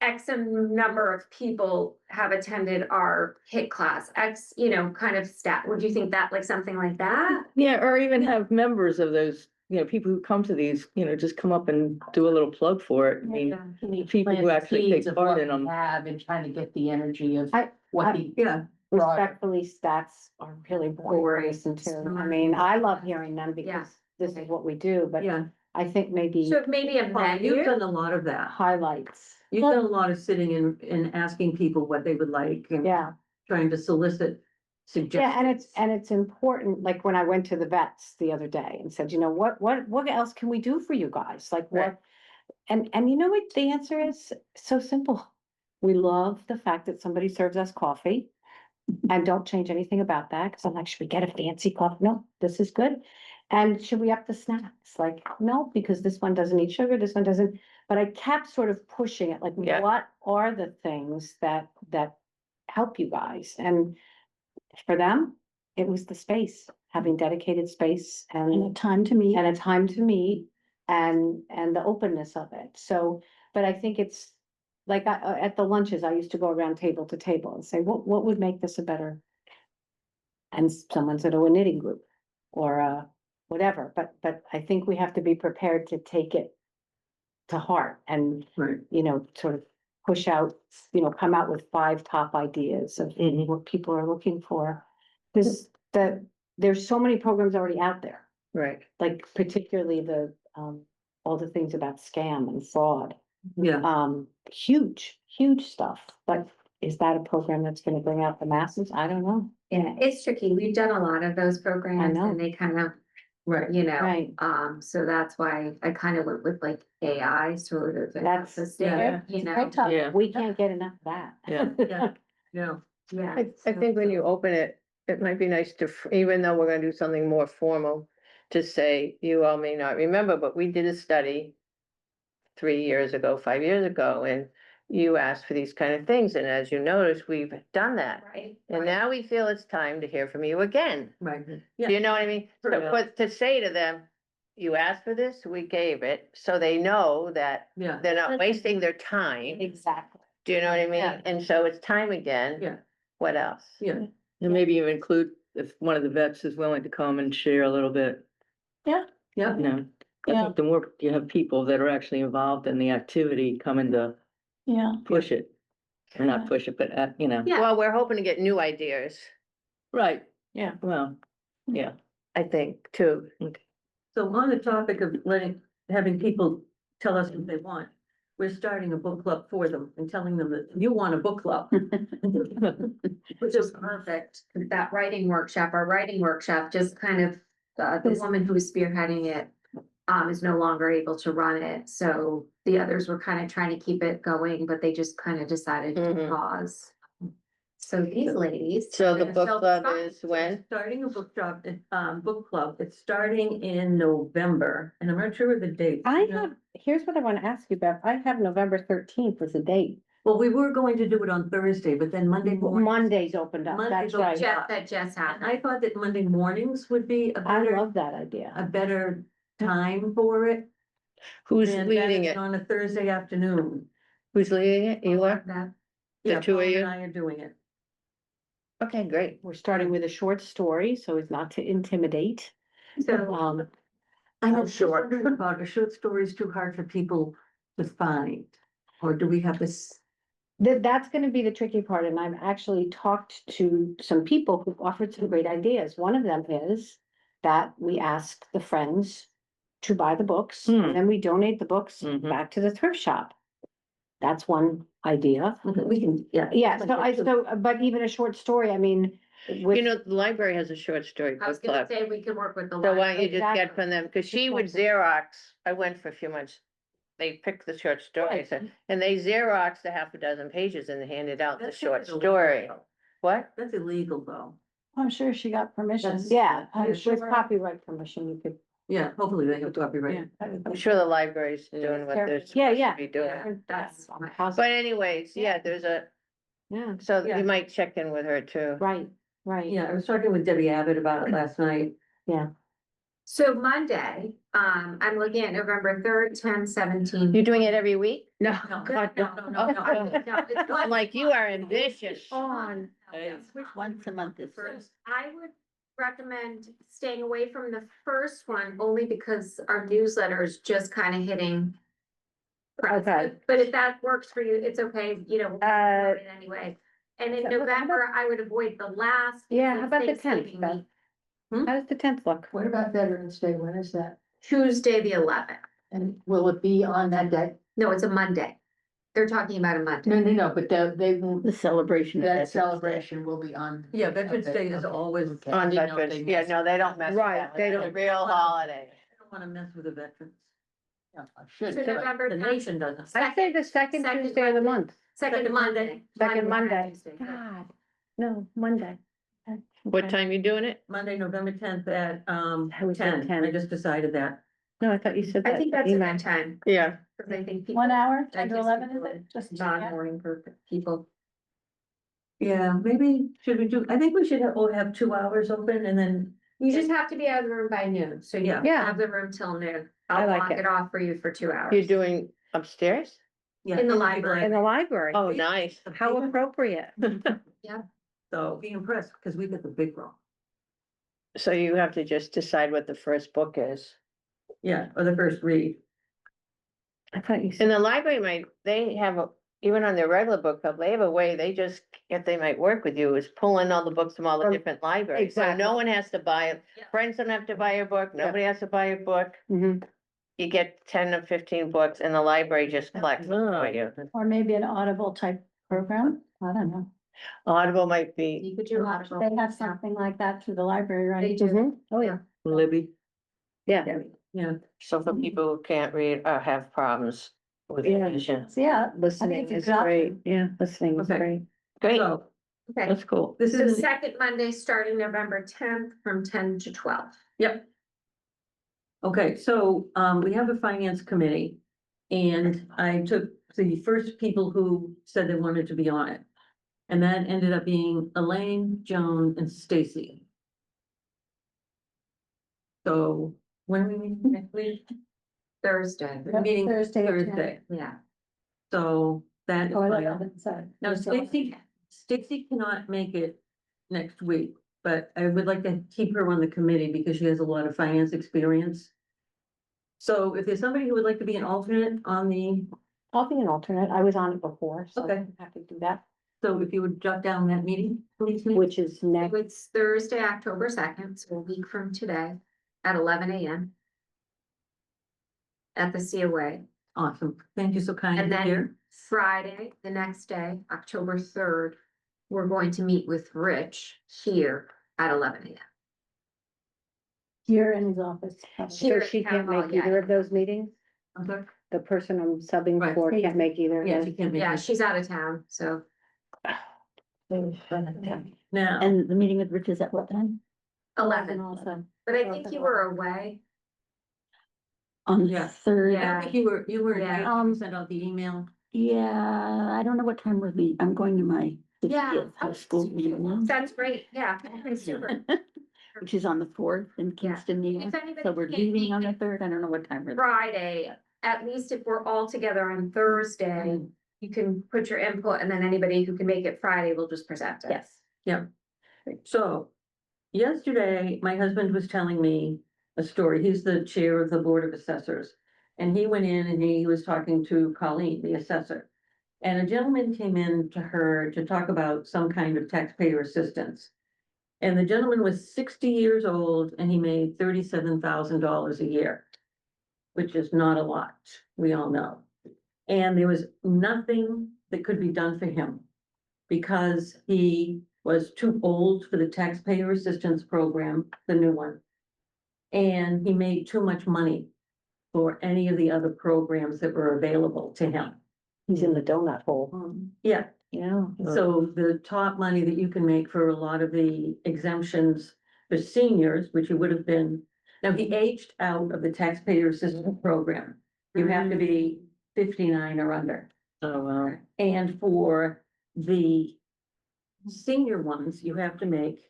X number of people have attended our HIT class, X, kind of would you think that, like, something like that? Yeah, or even have members of those, people who come to these, just come up and do a little plug for it. I mean, the people who actually take part in them. Have and trying to get the energy of I- what I- the. Yeah, Respectfully, stats are really boring to listen to. I mean, I love hearing them Yeah. because this is what we do, but yeah. I think maybe So maybe a Paul, you've menu, done a lot of that. highlights. You've done a lot of sitting and asking people what they would like and Yeah. trying to solicit suggestions. Yeah, and it's important, like when I went to the vets the other day and said, what else can we do for you guys? Like Right. what? And you know what the answer is? So simple. We love the fact that somebody serves us coffee. And don't change anything about that, because I'm like, should we get a fancy coffee? No, this is good. And should we up the snacks? Like, no, because this one doesn't eat sugar, this one doesn't. But I kept sort of pushing it, like, Yeah. what are the things that help you guys? And for them, it was the space, having dedicated space And a and time to meet. a time to meet and the openness of it. So, but I think it's like at the lunches, I used to go around table to table and say, what would make this a better? And someone said, oh, a knitting group or whatever, but I think we have to be prepared to take it to heart and, Right. you know, sort of push out, you know, come out with 5 top ideas of Mhm. what people are looking for. Cause there's so many programs already out there, Right. like particularly all the things about scam and fraud. Yeah, Huge stuff, but is that a program that's gonna bring out the masses? I don't know. Yeah, it's tricky. We've done a lot of those programs know. and they kind of, right. you know, Right. So that's why I kind of went with like AI sort of. That's- the standard, you know. Right, Tom? Yeah. We can't get enough of that. Yeah. Yeah, yeah. Yeah. I think when you open it, it might be nice to, even though we're gonna do something more formal, to say, you all may not remember, but we did a study 3 years ago, 5 years ago, and you asked for these kind of things, and as you notice, we've done that. Right. And now we feel it's time to hear from you again. Right, Do yeah, you know what I mean? So, Yeah. but to say to them, you asked for this, we gave it, so they know that yeah, they're not wasting their time. Exactly. Do you know what I mean? Yeah. And so it's time again. yeah, What else? yeah. And maybe you include if one of the vets is willing to come and share a little bit, Yeah, you know. I Yeah. think the more you have people that are actually involved in the activity coming to Yeah, push it, or not push it, but, you know. Yeah. Well, we're hoping to get new ideas, Right, Yeah. well, yeah. I think, too. so on the topic of having people tell us what they want, we're starting a book club for them and telling them that you want a book club. Which is perfect. That writing workshop, our writing workshop, just kind of, the woman who is spearheading it. Is no longer able to run it, so the others were kind of trying to keep it going, but they just kind of decided to Mhm. pause. So these ladies. So are the gonna book sell club fun. is when? Starting a book club, it's starting in November, and I'm not sure of the date. Here's what I wanna ask you about. I have November 13th as a date. Well, we were going to do it on Thursday, but then Monday morning. Monday's opened up, Monday's that's opened right. up. That just And happened. I thought that Monday mornings would be I love that idea. a better time for it. Who's than leading than it? On a Thursday afternoon. Who's leading it? You are? That- The Yeah, two of Paul you? and I are doing it. Okay, great. We're starting with a short story, so as not to intimidate. So, I know short. About a short story is too hard for people to find, or do we have this? That's gonna be the tricky part, and I've actually talked to some people who've offered some great ideas. One of them is that we ask the friends to buy the books, Hmm. and then we donate the books Mhm. back to the thrift shop. That's one idea. We can, yeah. Yeah, but even a short story, I mean, with. You know, the library has a short story I was book gonna club. say we could work with the. So why don't you library. just get Exactly. from them, because she would Exactly. Xerox, I went for a few months. They picked the short stories, and they Xeroxed a half a dozen pages and they handed out the That's short illegal, story. though. What? That's illegal, though. I'm sure she got permission. That's- Yeah, I'm with sure. copyright permission, you could. Yeah, hopefully they have copyright. I'm sure the library's doing what they're Yeah, supposed yeah. to be doing. Yeah, that's. I'm positive. But anyways, yeah, there's a, Yeah, so Yeah. you might check in with her too. right, right. Yeah, I was talking with Debbie Abbott about it last night. So Monday, I'm looking at November 3rd, 10, 17. You're doing it every week? No, No, God, no, no, no, no. I'm like, you are ambitious. On. Once a month is. First, I would recommend staying away from the first one only because our newsletter is just kind of hitting. press. Okay. But if that works for you, it's okay, you know, we'll do it anyway. And in so how about- November, I would avoid the last. Yeah, because how about the 10th, Thanksgiving Beth? week, How does the 10th look? What about Veterans Day? When is that? Tuesday, the 11th. And will it be on that day? No, it's a Monday. They're talking about a Monday. No, but they will, The celebration. of that Veterans Day. celebration will be on. Yeah, Veterans Day is Okay, always, okay. On I didn't know if Veterans, they yeah, missed no, it. they don't mess with Right, that. they It's a don't. real holiday. I don't wanna mess with the veterans. Yeah, I should. So but- November The 10th, nation doesn't. I say the second Second Tuesday of the Monday. month. second Monday. Second Monday. Tuesday. God, No, Monday. What time you doing it? Monday, November tenth at, I was at 10. I 10. just decided that. No, I thought you said I that. think that's a email. good time, Yeah, because I think. people 1 hour, I 10 to just 11, is people it? Just non-morning people. Yeah, maybe, should we do, I think we should have 2 hours open and then, You just have to be out of the room by noon, so you Yeah. Yeah. have the room till noon. I I'll like lock it. it off for you for 2 hours. you're doing upstairs? yeah. In the it'll be library. In the library. Oh, nice. How appropriate. So be impressed, because we got the big room. So you have to just decide what the first book is. Yeah, or the first read. I thought you In said, the library, they have a, even on their regular book club, they have a way, they just, if they might work with you, is pull in all the books from all the Oh, different libraries. So exactly. no one has to buy it. Yeah. Friends don't have to buy your book, nobody has to buy your book. Mhm. You get 10 or 15 books and the library just collects them for you. Or maybe an Audible type program, I don't know. Audible might be, You could do Audible. They have something like that through the library, right? They do. Mhm. Oh, yeah. Libby. Yeah. Yeah, so for people who can't read or have problems with Yeah. vision. So, yeah, Listening it's a is good great. option. Yeah, listening is Okay. great. Great, so Okay, that's cool. this so is, second Monday, starting November 10th from 10 to 12. yep. Okay, so, we have a finance committee. And I took the first people who said they wanted to be on it. And that ended up being Elaine, Joan, and Stacy. So when are we meeting next week? Thursday. We're meeting Thursday at 10. Thursday, Yeah. so that is Oh, I fine. love it, sorry. Now, Stacy cannot make it next week, but I would like to keep her on the committee because she has a lot of finance experience. So if there's somebody who would like to be an alternate on the, I'll be an alternate. I was on it before, so Okay. I'm happy to do that, so if you would jot down that meeting, please. which is next. It's Thursday, October 2nd, so a week from today at 11 a.m. at the COA. Awesome, thank you so And kindly then here. Friday, the next day, October 3rd, we're going to meet with Rich here at 11 a.m. Here in his office. Here So at she town can't hall, make yeah. either of those meetings? I'm sorry? The person I'm subbing Right. for can't make either of Yeah, those? she can't make Yeah, it. she's out of town, so Now, And the meeting with Rich is at what time? 11. Also. But I think you were away. On Yeah. the third? I don't think you were, Yeah. you sent out the email. Yeah, I don't know what time we're meeting. I'm going to my Yeah. 50th high school reunion, That's great, yeah. Okay, super. which is on the 4th in Kingston, New If York. anybody So we're can't leaving on the make 3rd. I don't know what time we're. Friday, at least if we're all together on Thursday, you can put your input and then anybody who can make it Friday will just present it. Yes. So yesterday, my husband was telling me a story. He's the chair of the Board of Assessors. And he went in and he was talking to Colleen, the assessor. And a gentleman came in to her to talk about some kind of taxpayer assistance. And the gentleman was 60 years old and he made $37,000 a year, which is not a lot, we all know. And there was nothing that could be done for him because he was too old for the taxpayer assistance program, the new one. And he made too much money for any of the other programs that were available to him. He's in the donut hole. Yeah, Yeah. so the top money that you can make for a lot of the exemptions for seniors, which you would have been. Now, he aged out of the taxpayer assistance program. You have to be 59 or under. Oh, wow. And for the senior ones, you have to make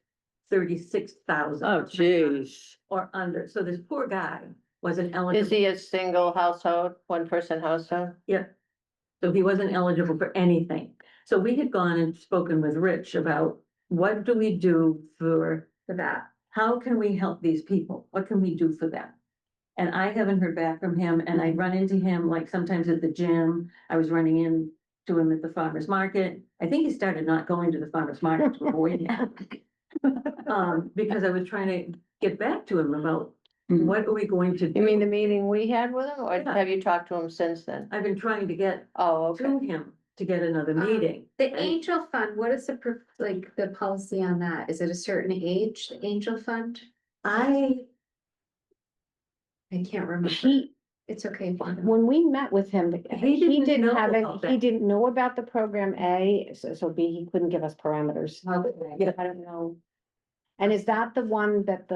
36,000. Oh, geez. Or under. So this poor guy wasn't Is eligible. he a single household, one person household? Yeah. So he wasn't eligible for anything. So we had gone and spoken with Rich about what do we do for that. how can we help these people? What can we do for them? And I haven't heard back from him and I run into him like sometimes at the gym. I was running in to him at the farmer's market. I think he started not going to the farmer's market to avoid me. Because I was trying to get back to him about what are we going to do? You mean the meeting we had with him, or Yeah. have you talked to him since then? I've been trying to get Oh, okay. to him to get another meeting. The right? angel fund, what is the, like, the policy on that? Is it a certain age, the angel fund? I I can't remember. He, It's okay. When we met with him, he didn't didn't know have about it, he that. didn't know about the program A, so B, he couldn't give us parameters. Yeah. I don't know. And is that the one that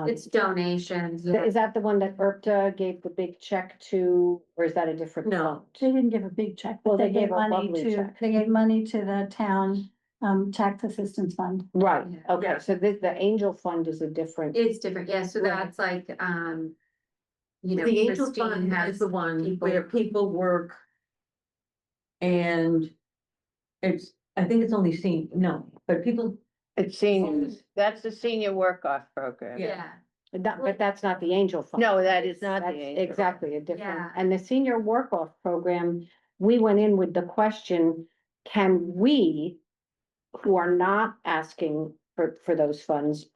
It's donations, yeah. is that the one that IRPTA gave the big check to, or is that a different? No. fund? They didn't give a big check, Well, but they they gave gave a money lovely to, check. they gave money to the town, tax assistance fund. Right, Yeah. okay, Yeah. so the angel fund is a different. It's different, yeah, so Right. that's like, you know, The Angel Christine Fund has is the one people- where people work. And it's, I think it's only seen, no, but people, It's seniors, that's the senior work-off program. Yeah, But that's not the angel fund. No, that is not the That's angel. exactly a different, Yeah. and the senior work-off program, we went in with the question, can we, who are not asking for those funds,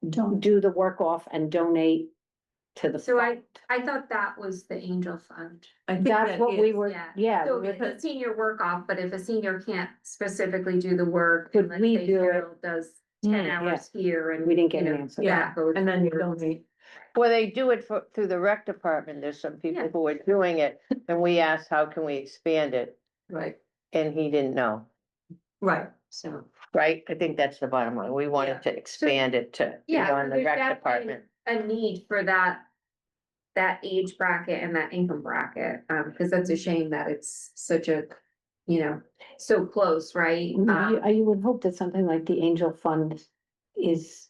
Don't, do the work-off and donate to the so fund? I thought that was the Angel Fund. I think That's that what we is- were, Yeah. yeah. So we were- it's a senior work off, but if a senior can't specifically do the work, Could and let's we say do it? Carol does 10 yeah. hours here and. We didn't get you an know, answer. That goes. And then you towards- donate, Well, they do it through the rec department. There's some people Yeah. who are doing it, and we asked, how can we expand it? right, And he didn't know, right. So, right? I think that's the bottom line. We Yeah. wanted to expand it to yeah. beyond the there's rec definitely department. A need for that age bracket and that income bracket, because that's a shame that it's such a, you know, so close, right? You would hope that something like the angel fund is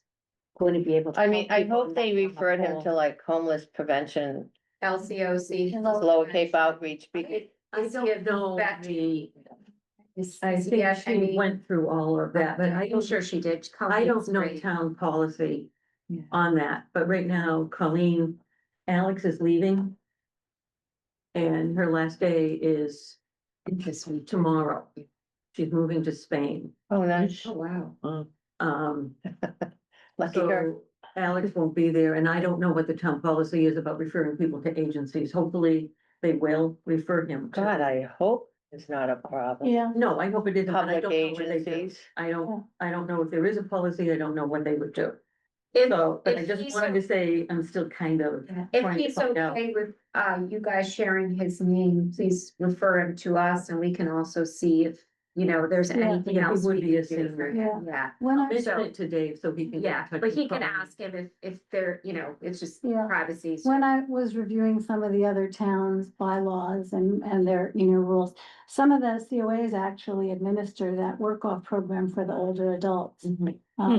going to be able to. I mean, help I people hope they not come referred him up to like homeless prevention, LCOC. Lower Cape Outreach, because I don't know Back- the, Is- I is he think actually- she went through all of that, but I I'm don't, sure she did. I don't Colleen's know great. town policy Yeah. on that, but right now Colleen, Alex is leaving. And her last day is tomorrow. She's moving to Spain. oh, nice. Oh, wow. Um, Lucky her. so Alex won't be there, and I don't know what the town policy is about referring people to agencies. Hopefully, they will refer him. to- God, I hope it's not a problem. yeah, No, I hope it isn't, but I Public don't know what they do. agencies. I don't know if there is a policy. I don't know what they would do. If, So, but I if just he's wanted to say, I'm still kind of if trying to he's find out. okay with, you guys sharing his name, please refer him to us and we can also see if, you know, there's Yeah. anything Yeah, he else would we be a can do for senior. him. Yeah. when I'll I, mention it to Dave so he can. get in Yeah, touch but with he can Colleen. ask him if they're, you know, it's just Yeah. privacy. when I was reviewing some of the other towns' bylaws and their, rules, some of the COAs actually administer that work-off program for the older adults.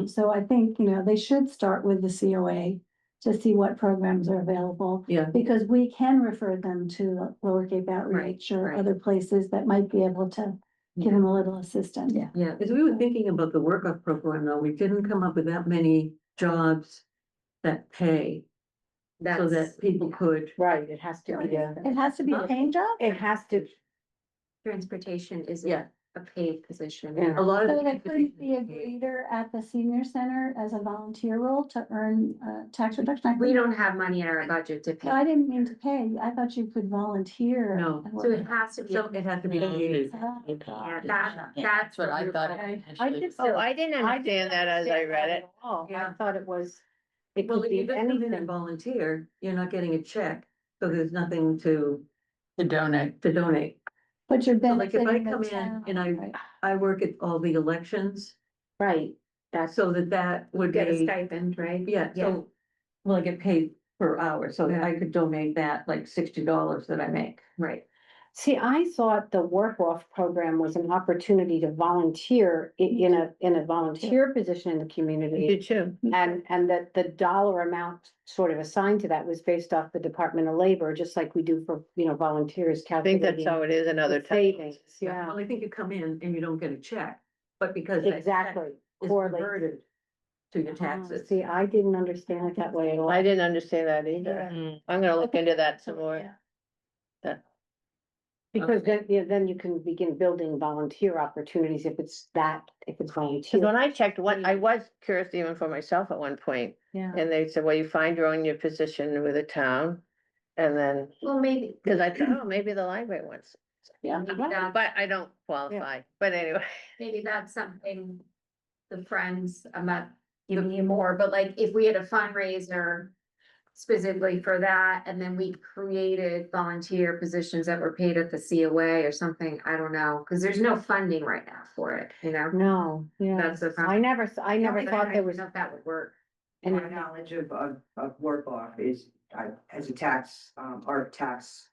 So I think, they should start with the COA to see what programs are available. Yeah, Because we can refer them to Lower Cape Outreach or right. other places that might be able to give them a little assistance. Yeah. yeah, because we were thinking about the work-off program, though, we didn't come up with that many jobs that pay, so That's, that people could. Right, it has to be a, It has to be a paying job? it has to, transportation is Yeah. a paid position. Yeah. A lot of. So the there couldn't be a positions- greeter at the senior center as a volunteer role to earn tax reduction? I We couldn't- don't have money in our budget to No, I pay, didn't mean to pay. I thought you could volunteer. No. and so work. it has to be. So it has to be paid. Ah, Yeah, that's what I thought. I did. Oh, I didn't understand that as I read it. I Yeah. thought it was, it Well, could if you be just come in and anything. volunteer, you're not getting a check, so there's nothing to donate. donate. But you're So like if I benefiting the come in town. and right? I work at all the elections, Right, that's, so that would Get a be, stipend, right? yeah, so. Well, I get paid per hour, so Yeah. I could donate that like $60 that I make. Right. see, I thought the work-off program was an opportunity to volunteer in a volunteer position in the You community. did too. And that the dollar amount sort of assigned to that was based off the Department of Labor, just like we do for, volunteers I think that's calculating. how it is in other the towns. savings, yeah, Well, I think you come in and you don't get a check, but because. that check exactly. Is Correlate. converted to your Ah, taxes. See, I didn't understand it that way at all. I didn't understand that either. I'm gonna look into that some more. Yeah. Because then you can begin building volunteer opportunities if it's Cause volunteer. when I checked, I was curious even for myself at one point, Yeah. and they said, well, you find your own position with a town. And then, Well, maybe. cause I thought, oh, maybe the library wants, Yeah. Maybe that- but I don't qualify, but anyway. Maybe that's something the friends, I'm not giving you more, but like if we had a fundraiser specifically for that, and then we created volunteer positions that were paid at the COA or something, I don't know, cause there's no funding right now for it, you know? No, yeah, That's the problem. I never thought there was. Know if that would work. And My knowledge of work off is, as a tax, or tax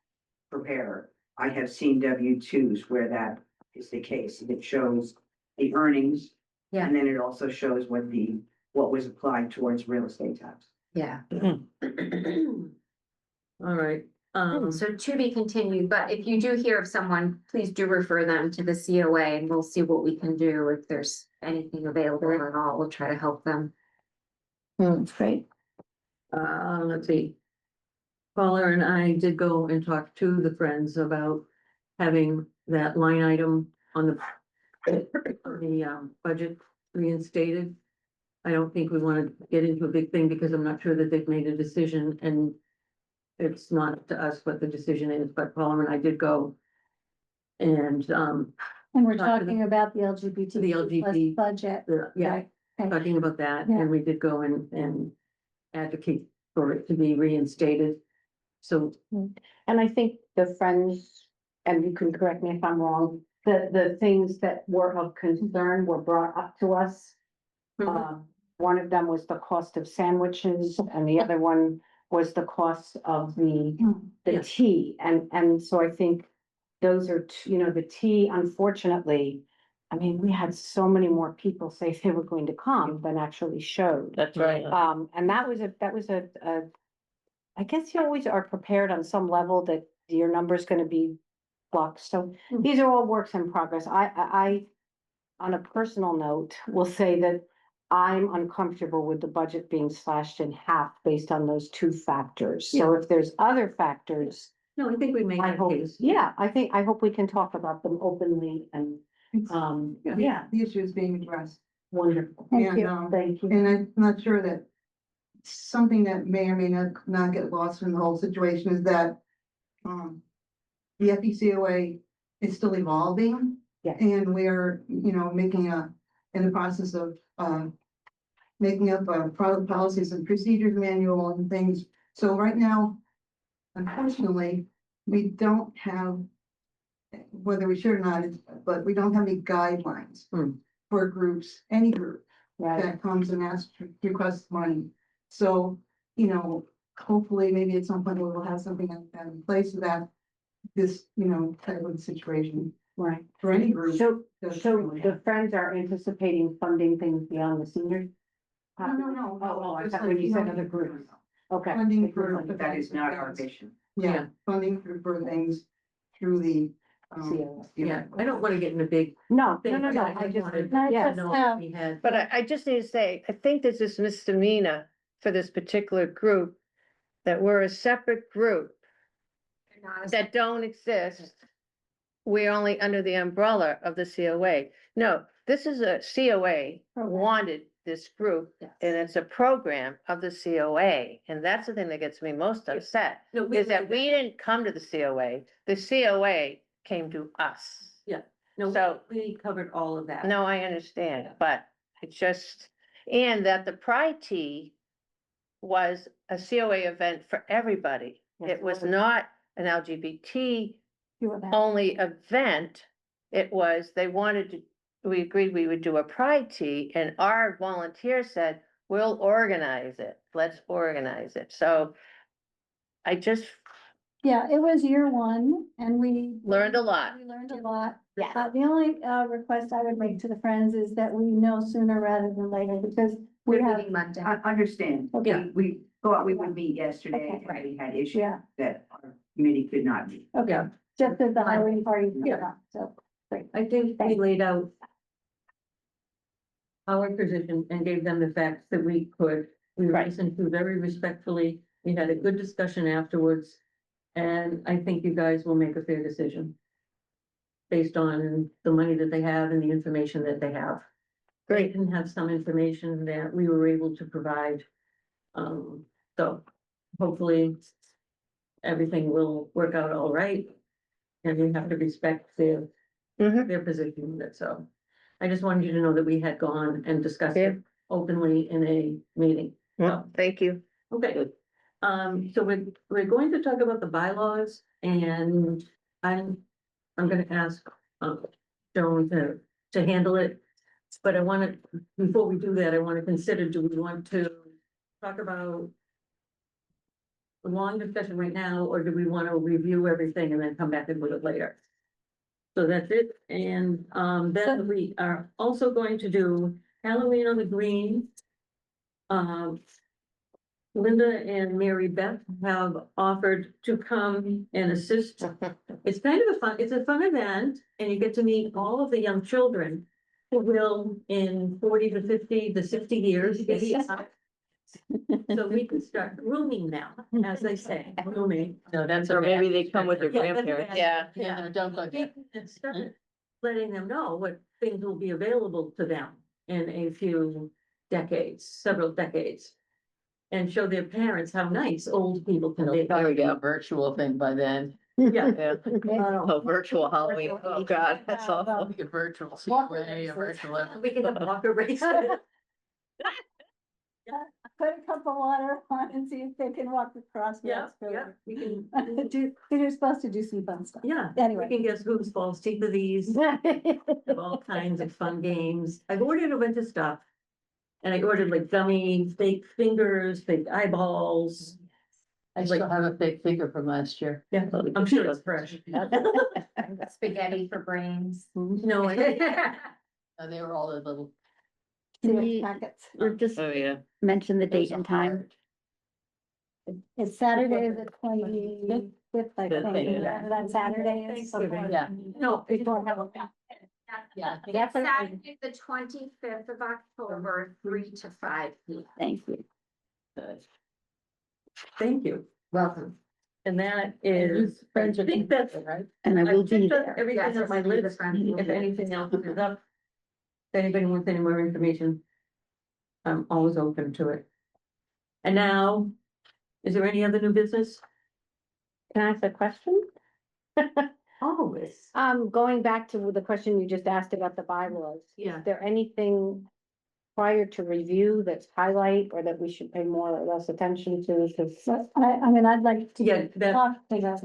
preparer, I have seen W-2s where that is the case. It shows the earnings. Yeah. And then it also shows what was applied towards real estate tax. Yeah. All right, So to be continued, but if you do hear of someone, please do refer them to the COA and we'll see what we can do. If there's anything available at all, we'll try to help them. That's great. let's see. Paula and I did go and talk to the Friends about having that line item on the budget reinstated. I don't think we want to get into a big thing because I'm not sure that they've made a decision and it's not up to us what the decision is, but Paula and I did go. And, And we're Talk to talking about the LGBT the plus LGBT budget. yeah, Right, okay. talking about that, Yeah. and we did go and advocate for it to be reinstated. So, And I think the Friends, and you can correct me if I'm wrong, the things that were of concern were brought up to us. One of them was the cost of sandwiches and the other one was the cost of the Yeah. tea. And so I think those are, the tea, unfortunately, I mean, we had so many more people say they were going to come than actually showed. That's right. And that was I guess you always are prepared on some level that your number's gonna be blocked. So Hmm. these are all works in progress. I, on a personal note, will say that I'm uncomfortable with the budget being slashed in half based on those two factors. So if there's other factors, no, I think we made I that hope, case. yeah, I hope we can talk about them openly and, yeah, The issue is being addressed, wonderful. Thank and, you. Thank you. and I'm not sure that something that may or may not get lost in the whole situation is that, the FECOA is still evolving. Yes. And we are, in the process of, making up a product policies and procedures manual and things. So right now, unfortunately, we don't have, whether we should or not, but we don't have any guidelines Hmm. for groups, any group Right, that comes and asks, requests money. So, hopefully, maybe at some point we will have something in place so that this, type of situation right. for any group. So, does so really the happen. Friends are anticipating funding things beyond the seniors? No. Oh, I Just thought like, when you said know, other groups. Okay. Funding for. That is not our mission. Yeah, funding for things through the. COA. Yeah, I don't want to get in a big No, thing. no, I I just, wanted No, yeah. to just, know if we had. But I just need to say, I think there's this misdemeanor for this particular group, that we're a separate group that don't exist. We're only under the umbrella of the COA. No, this is a COA Program. wanted this group, and it's a program of the COA. And that's the thing that gets me most upset, No, is that we didn't come to the COA, the COA came to us. No, so- we covered all of that. No, I understand, but it just, and that the Pride Tea was a COA event for everybody. Yes, It was it was. not an LGBT you were back. only event. It was, they wanted to, we agreed we would do a Pride Tea, and our volunteer said, we'll organize it. Let's organize it. So I just Yeah, it was year one and we. learned a lot. We learned a lot. Yeah. The only, request I would make to the Friends is that we know sooner rather than later because we We're have, meeting Monday. I understand. Okay. We thought we would meet yesterday, Okay. and we had issues yeah, that our committee could not meet. okay, just as the Halloween party. Yeah. So, I think we laid out our position and gave them the facts that we could. We Right. listened to very respectfully. We had a good discussion afterwards. And I think you guys will make a fair decision based on the money that they have and the information that they have. They Great. can have some information that we were able to provide. So hopefully everything will work out all right. And we have to respect Mhm. their position with it, so. I just wanted you to know that we had gone and discussed it openly in a meeting. Well, thank you. Okay, So we're going to talk about the bylaws and I'm gonna ask, Joan to handle it. But I wanna, before we do that, I wanna consider, do we want to talk about a long discussion right now, or do we wanna review everything and then come back and do it later? So that's it, and, then we are also going to do Halloween on the Green. Linda and Mary Beth have offered to come and assist. It's kind of it's a fun event, and you get to meet all of the young children who will in 40 to 50 to 60 years. So we can start grooming now, as they say, grooming. No, that's. Or maybe they come with their Yeah, that's grandparents. bad. Yeah. Yeah, don't go there. And start letting them know what things will be available to them in a few decades, several decades. And show their parents how nice old people can be. Probably get a virtual thing by then. Yeah. Yeah. Oh, virtual Halloween. Oh, God, that's awful. Like a virtual Walker Segway, a races. virtual. We can have walker races. Put a cup of water on and see if they can walk across. Yeah, yeah, we can, They're supposed to do some fun stuff. yeah, we Anyway. can guess whose false teeth are these, have all kinds of fun games. I've ordered a bunch of stuff. And I ordered like gummy, fake fingers, fake eyeballs. I still have a fake finger from last year. Yeah, I'm sure it's fresh. Spaghetti for brains. No, And they were all the little. Serious packets. Or just Oh, yeah. mention the it was date a and time. hard- It's Saturday, the 25th, I Fifth, think, yeah. whatever that Saturday is. Thanksgiving. Yeah. no, Before Halloween. Yeah. It's Saturday, the 25th of October, 3 to 5 p.m. Thank you. thank you. Welcome. And that is, I think that's, Right? And I will I've be checked out there. everything on my list, if anything else is up. If anybody wants any more information, I'm always open to it. And now, is there any other new business? Can I ask a question? Always. Going back to the question you just asked about the bylaws. Yeah. Is there anything prior to review that's highlight or that we should pay more or less attention to? Because, So I mean, I'd like to Yeah, that, talk to yes,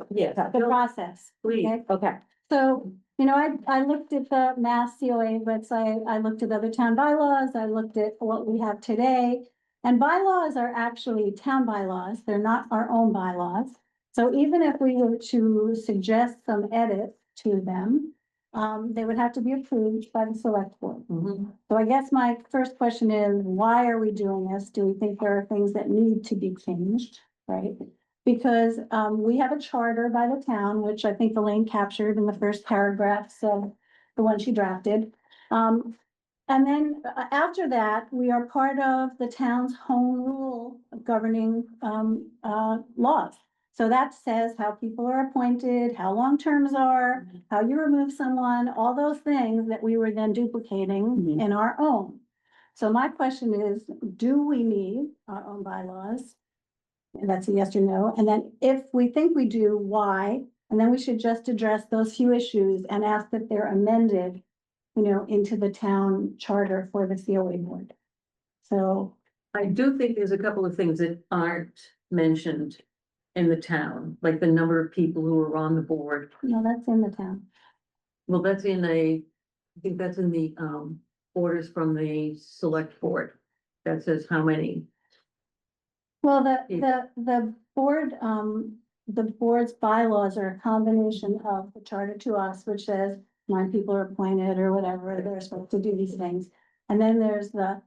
the process. please. Okay, okay, so, you know, I looked at the Mass COA website, I looked at other town bylaws, I looked at what we have today. And bylaws are actually town bylaws, they're not our own bylaws. So even if we were to suggest some edits to them, they would have to be approved by the select board. Mhm. So I guess my first question is, why are we doing this? Do we think there are things that need to be changed, right? Because we have a charter by the town, which I think Elaine captured in the first paragraph, so the one she drafted. And then after that, we are part of the town's home rule governing laws. So that says how people are appointed, how long terms are, how you remove someone, all those things that we were then duplicating Mhm. in our own. So my question is, do we need our own bylaws? And that's a yes or no. And then if we think we do, why? And then we should just address those few issues and ask that they're amended, you know, into the town charter for the COA board. So, I do think there's a couple of things that aren't mentioned in the town, like the number of people who are on the board. no, that's in the town. Well, that's in I think that's in the, orders from the select board. That says how many. Well, the board's bylaws are a combination of the charter to us, which says 9 people are appointed or whatever, they're supposed to do these things. And then there's the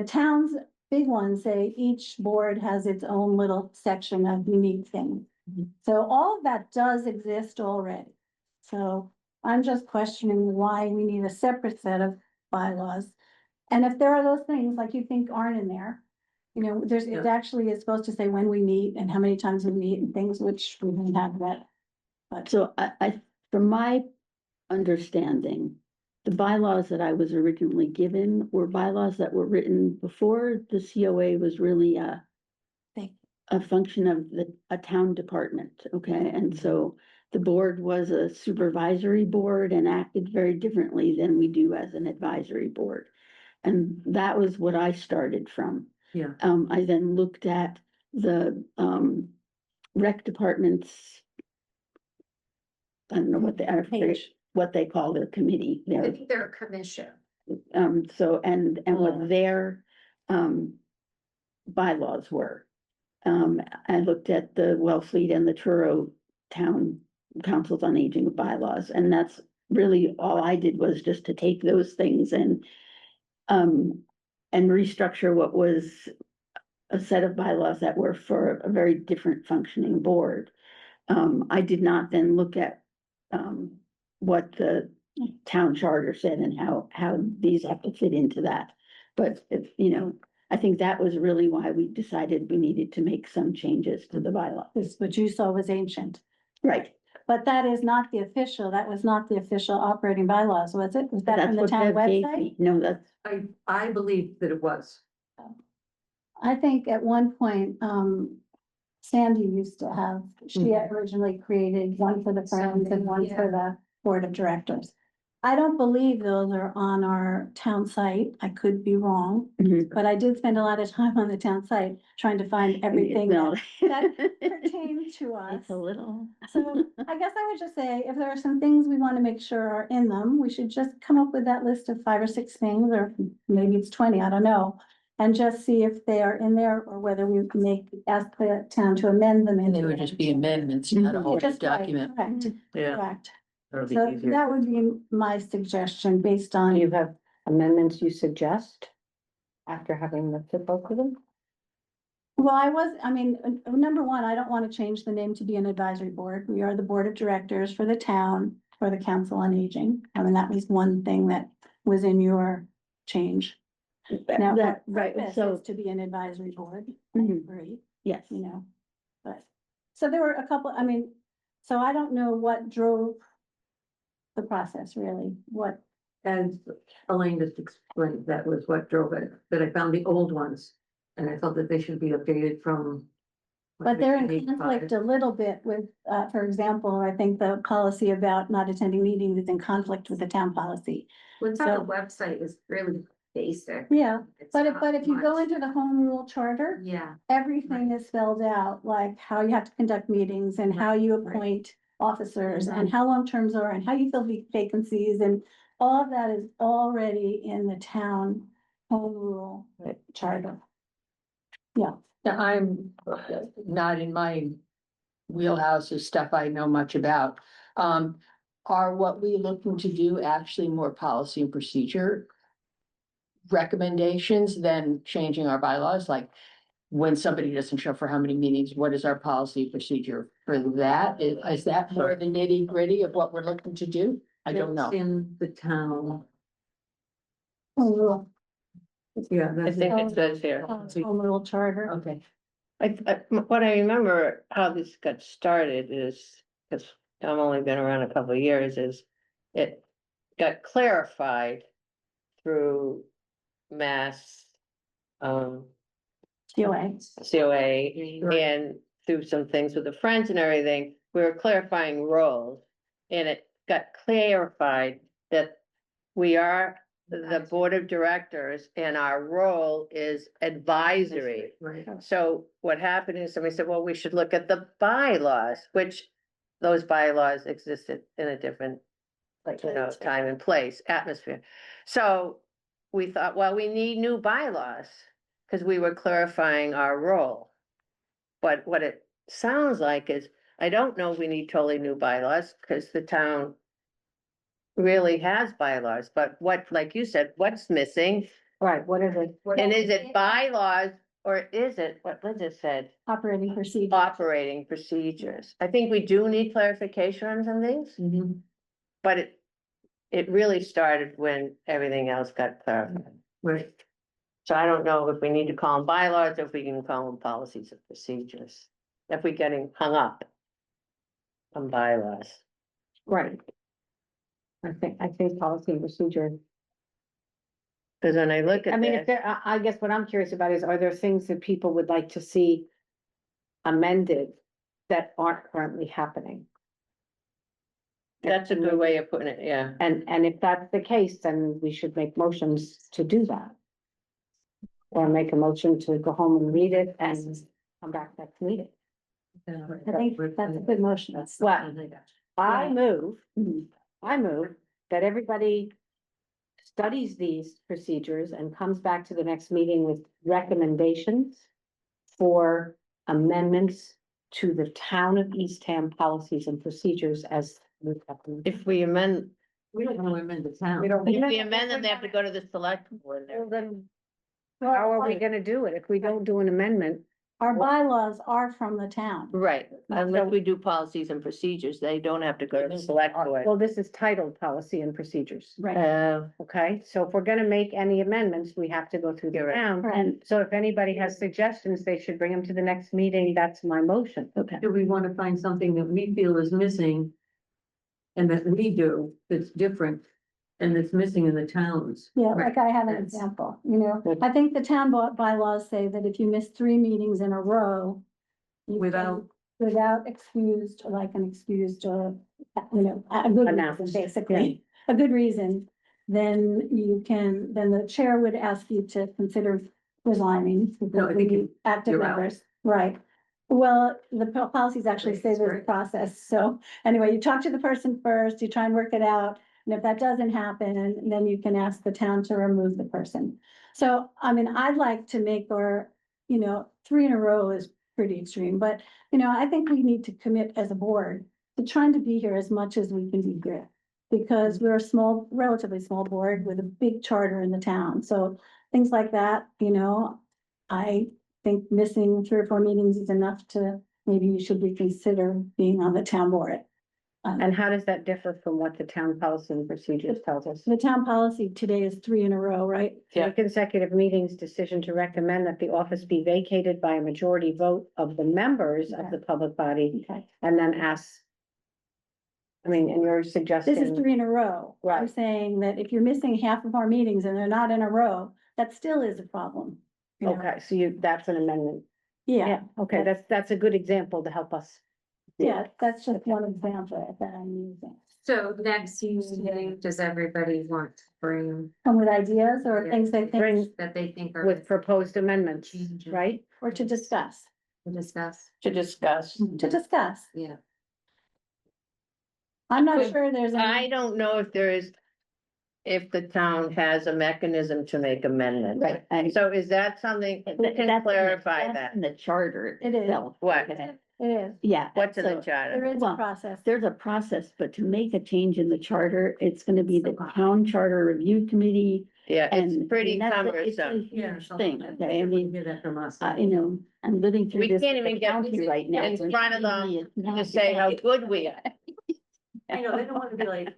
town's big ones say each board has its own little section of unique things. Mhm. So all of that does exist already. So I'm just questioning why we need a separate set of bylaws. And if there are those things like you think aren't in there, you know, it Yeah. actually is supposed to say when we meet and how many times we meet and things which we don't have that. But So from my understanding, the bylaws that I was originally given were bylaws that were written before the COA was really Thank a function of a town department, okay? And so the board was a supervisory board and acted very differently than we do as an advisory board. And that was what I started from. Yeah. I then looked at the, rec department's, I don't know what they, I forget Page. what they call their committee, I their, think they're a commission. so, and what their, bylaws were. I looked at the Wellfleet and the Truro Town Councils on Aging bylaws, and that's really all I did was just to take those things and restructure what was a set of bylaws that were for a very different functioning board. I did not then look at, what the town charter said and how these have to fit into that. But if, you know, I think that was really why we decided we needed to make some changes to the bylaw. This, what you saw was ancient, Right. but that is not the official, that was not the official operating bylaws, was it? Was that That's from the what town Bev gave website? me. No, that's, I believe that it was. I think at one point, Sandy used to have, she had originally created one for the Friends and one for the Board of Directors. I don't believe those are on our town site. I could be wrong, mhm. but I did spend a lot of time on the town site trying to find everything No. that pertains to us. It's a little. So I guess I would just say, if there are some things we want to make sure are in them, we should just come up with that list of 5 or 6 things, or maybe it's 20, I don't know. And just see if they are in there, or whether we can ask the town to amend them. And they into would it. just be amendments, not a whole Just right, document. correct, Yeah. correct. That'll be So easier. that would be my suggestion based Do on, you have amendments you suggest after having looked at both of them? well, I mean, number one, I don't want to change the name to be an advisory board. We are the board of directors for the town, for the Council on Aging. I mean, that was one thing that was in your change. Now, our That, right, purpose so, is to be an advisory board, I Mhm. agree, yes. you know, but, so there were a couple, I mean, so I don't know what drove the process, really, what, As Elaine just explained, that was what drove it, that I found the old ones. And I thought that they should be updated from. but they're in 1985. conflict a little bit with, for example, I think the policy about not attending meetings is in conflict with the town policy. What's on So- the website is really basic. Yeah, It's but not if you go much. into the home rule charter, Yeah, everything is spelled out, like how you have to conduct meetings and how you appoint officers and how long terms are and how you fill vacancies, and all of that is already in the town home rule charter. Now, I'm not in my wheelhouse of stuff I know much about. Are what we looking to do actually more policy and procedure recommendations than changing our bylaws? Like, when somebody doesn't show for how many meetings, what is our policy procedure for that? Is that more the nitty gritty of what we're looking to do? I don't know. It's in the town, Home rule, yeah. I that's think it. it says here. home rule charter. Okay. What I remember how this got started is, because I've only been around a couple of years, is it got clarified through mass COA. COA and through some things with the Friends and everything, we were clarifying roles. And it got clarified that we are the board of directors and our role is advisory. Right. So what happened is somebody said, well, we should look at the bylaws, which those bylaws existed in a different, like, you know, time and place, atmosphere. So we thought, well, we need new bylaws because we were clarifying our role. But what it sounds like is, I don't know if we need totally new bylaws because the town really has bylaws, but what, like you said, what's missing? Right, what is it? And is it bylaws or is it what Linda said, Operating procedure. operating procedures? I think we do need clarification on some things, Mhm. but it really started when everything else got clarified. Right. So I don't know if we need to call them bylaws, or if we can call them policies and procedures, if we're getting hung up on bylaws. Right. I think policy and procedure. Because when I look I at mean, if this, there, I guess what I'm curious about is, are there things that people would like to see amended that aren't currently happening? that's a good way of putting it, yeah. And if that's the case, then we should make motions to do that. Or make a motion to go home and read it and come back next meeting. I think that's a good motion. What? I move that everybody studies these procedures and comes back to the next meeting with recommendations for amendments to the town of Eastham policies and procedures as. If we amend, We don't want to amend the town. if we amend them, they have to go to the select board. Well, then, how are we gonna do it if we don't do an amendment? Our bylaws are from the town. Right, unless we do policies and procedures, they don't have to go to the select board. Well, this is titled policy and procedures. Right. Okay, so if we're gonna make any amendments, we have to go through the You're right. town. And So if anybody has suggestions, they should bring them to the next meeting. That's my motion. okay, Do we want to find something that we feel is missing? And that we do that's different and that's missing in the towns? yeah, like I have an That's- example, you know, Good. I think the town bylaws say that if you miss 3 meetings in a row. you Without- can- Without excused, or like an excused, or, you know, a good reason, Announced, basically, a good reason. Then then the chair would ask you to consider resigning. No, because I we think need active you're out. members, right? Well, the policies actually say there's a Right. process, so anyway, you talk to the person first, you try and work it out. And if that doesn't happen, then you can ask the town to remove the person. So, I mean, I'd like to make our, 3 in a row is pretty extreme, but, I think we need to commit as a board to trying to be here as much as we can be here. Because we're a small, relatively small board with a big charter in the town, so things like that, I think missing 3 or 4 meetings is enough to, maybe you should reconsider being on the town board. And how does that differ from what the town policy and procedures tells us? The town policy today is 3 in a row, right? Three consecutive meetings, decision to recommend that the office be vacated by a majority vote of the members of the public body, Okay, and then ask. I mean, and you're this is suggesting, 3 in a row. I'm Right. saying that if you're missing half of our meetings and they're not in a row, that still is a problem. you know? okay, so that's an amendment. Yeah, Okay, that's a good example to help us. yeah, that's just one example that I'm using. So next meeting, does everybody want to bring Come with ideas or Yeah. things they think, Bring that they think are with proposed amendments, Changes. right? or to discuss, to discuss? To discuss. to discuss. Yeah. I'm not But sure there's. any- I don't know if there is, if the town has a mechanism to make amendments. Right. So is that something, who That's can in clarify that's that? in the charter It is. itself. What? It is, Yeah. What's in the so charter? there is a Well, process. There's a process, but to make a change in the charter, it's gonna be the town charter review committee. Yeah, And it's pretty that's it's a cumbersome. huge thing, okay, I mean, Hear that from us. I'm living through We this can't with even the get county right now. in and front of them really it's To not say how good. good we are. I know, they don't want to be like.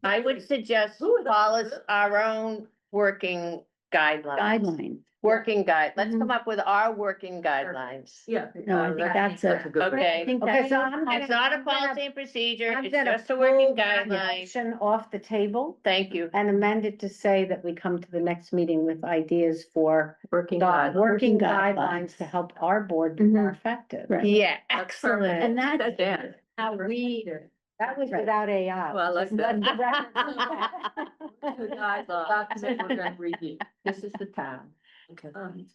I would suggest Who are the- follow our own working guidelines. Guideline, Let's come up with our working guidelines. Yeah. No, I think that's a- good. Okay, I think Okay, that's, so I'm it's not a I'm gonna- policy and procedure, I'm it's gonna just a working pull that guideline. motion off the table Thank you. and amend it to say that we come to the next meeting with ideas for Working working Working guidelines guidelines. to help our board be more effective. Right. Yeah, That's excellent. and that's Dan. How we, that was Right. without AI. Well, I like Just let the record this is the town.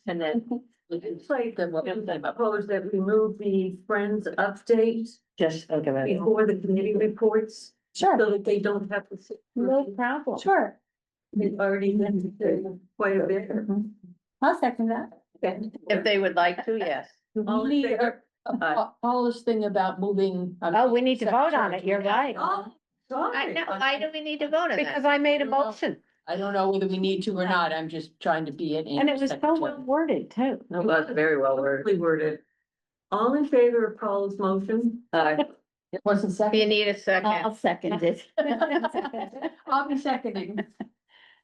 And then it's like that what we propose that we move the Friends update Just think of it. before the committee reports. Sure, So that they don't have to sit. No problem. sure, We've already been through quite a bit. I'll second that. If they would like to, yes. All in favor? All this thing about moving. Oh, we need to vote on it. You're right. Oh, sorry. Why do we need to vote on Because that? I made a motion I don't know whether we need to or not. I'm just trying to be an. and it was so well worded too. No, that's very well worded. All in favor of Paul's motion? It wasn't You second. need a second. I'll second it. I'll be seconding.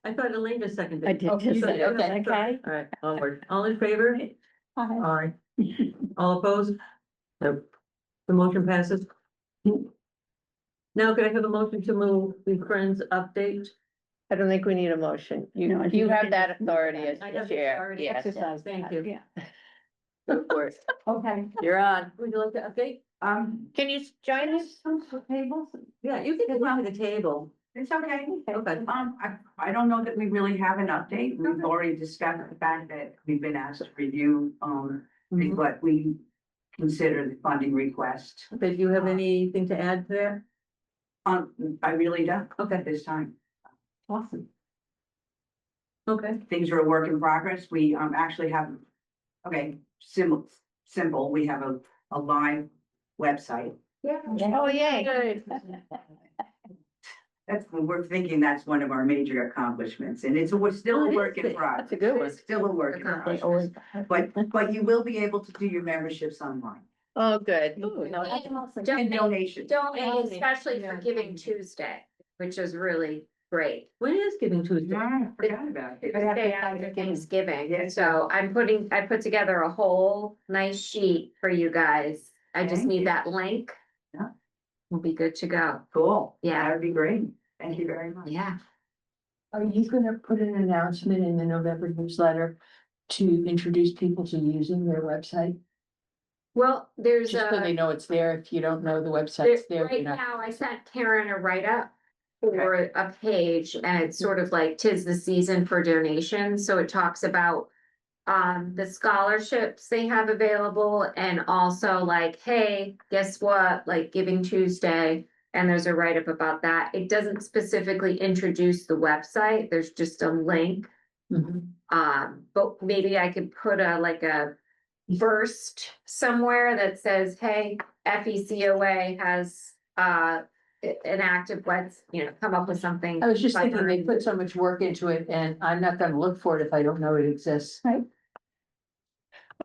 I thought Elena seconded. I did Oh, you just did, say, okay. Okay. All right, onward. All in favor? Aye. Aye. All opposed? No. The motion passes. Now could I have a motion to move the Friends update? I don't think we need a motion. No, I You think have we that can- authority as I the have the chair, authority. yes. Exercise. Thank that. you. Yeah. Of course. Okay. You're on. Would you like to update? Can you join us? Tables? Yeah, you can come to the table. It's okay. Okay. I don't know that we really have an update. We've already discussed the fact that we've been asked to review, Mhm. what we consider the funding request. Okay, do you have anything to add to that? I really don't, Okay. at this time. Awesome. Okay, Things are a work in progress. We, actually have, okay, simple, we have a live website. Yeah. Oh, yay. We're thinking that's one of our major accomplishments, and we're still a work in progress. That's a good one. It's still a work in They progress, always. but you will be able to do your memberships online Oh, good. and Donate, donations. donate, especially for Giving Tuesday, which is really great. when is Giving Tuesday? I forgot about it. Tuesday after Thanksgiving, Yes. so I put together a whole nice sheet for you guys. I just Thank need you. that link. Yeah. We'll be good to go. Cool. Yeah. That would be great. Thank you very much. Yeah. Are you gonna put an announcement in the November newsletter to introduce people to using their website? Well, there's Just so they a, know it's there. If you don't know the website's there, right you're not. now, I sent Karen a write-up for a page, and it's sort of like 'tis the season for donations, so it talks about the scholarships they have available, and also like, hey, guess what, like Giving Tuesday, and there's a write-up about that. It doesn't specifically introduce the website, there's just a link. Mhm. But maybe I could put a burst somewhere that says, hey, FECOA has an active web, come up with something. I was just thinking clever. they put so much work into it and I'm not gonna look for it if I don't know it exists.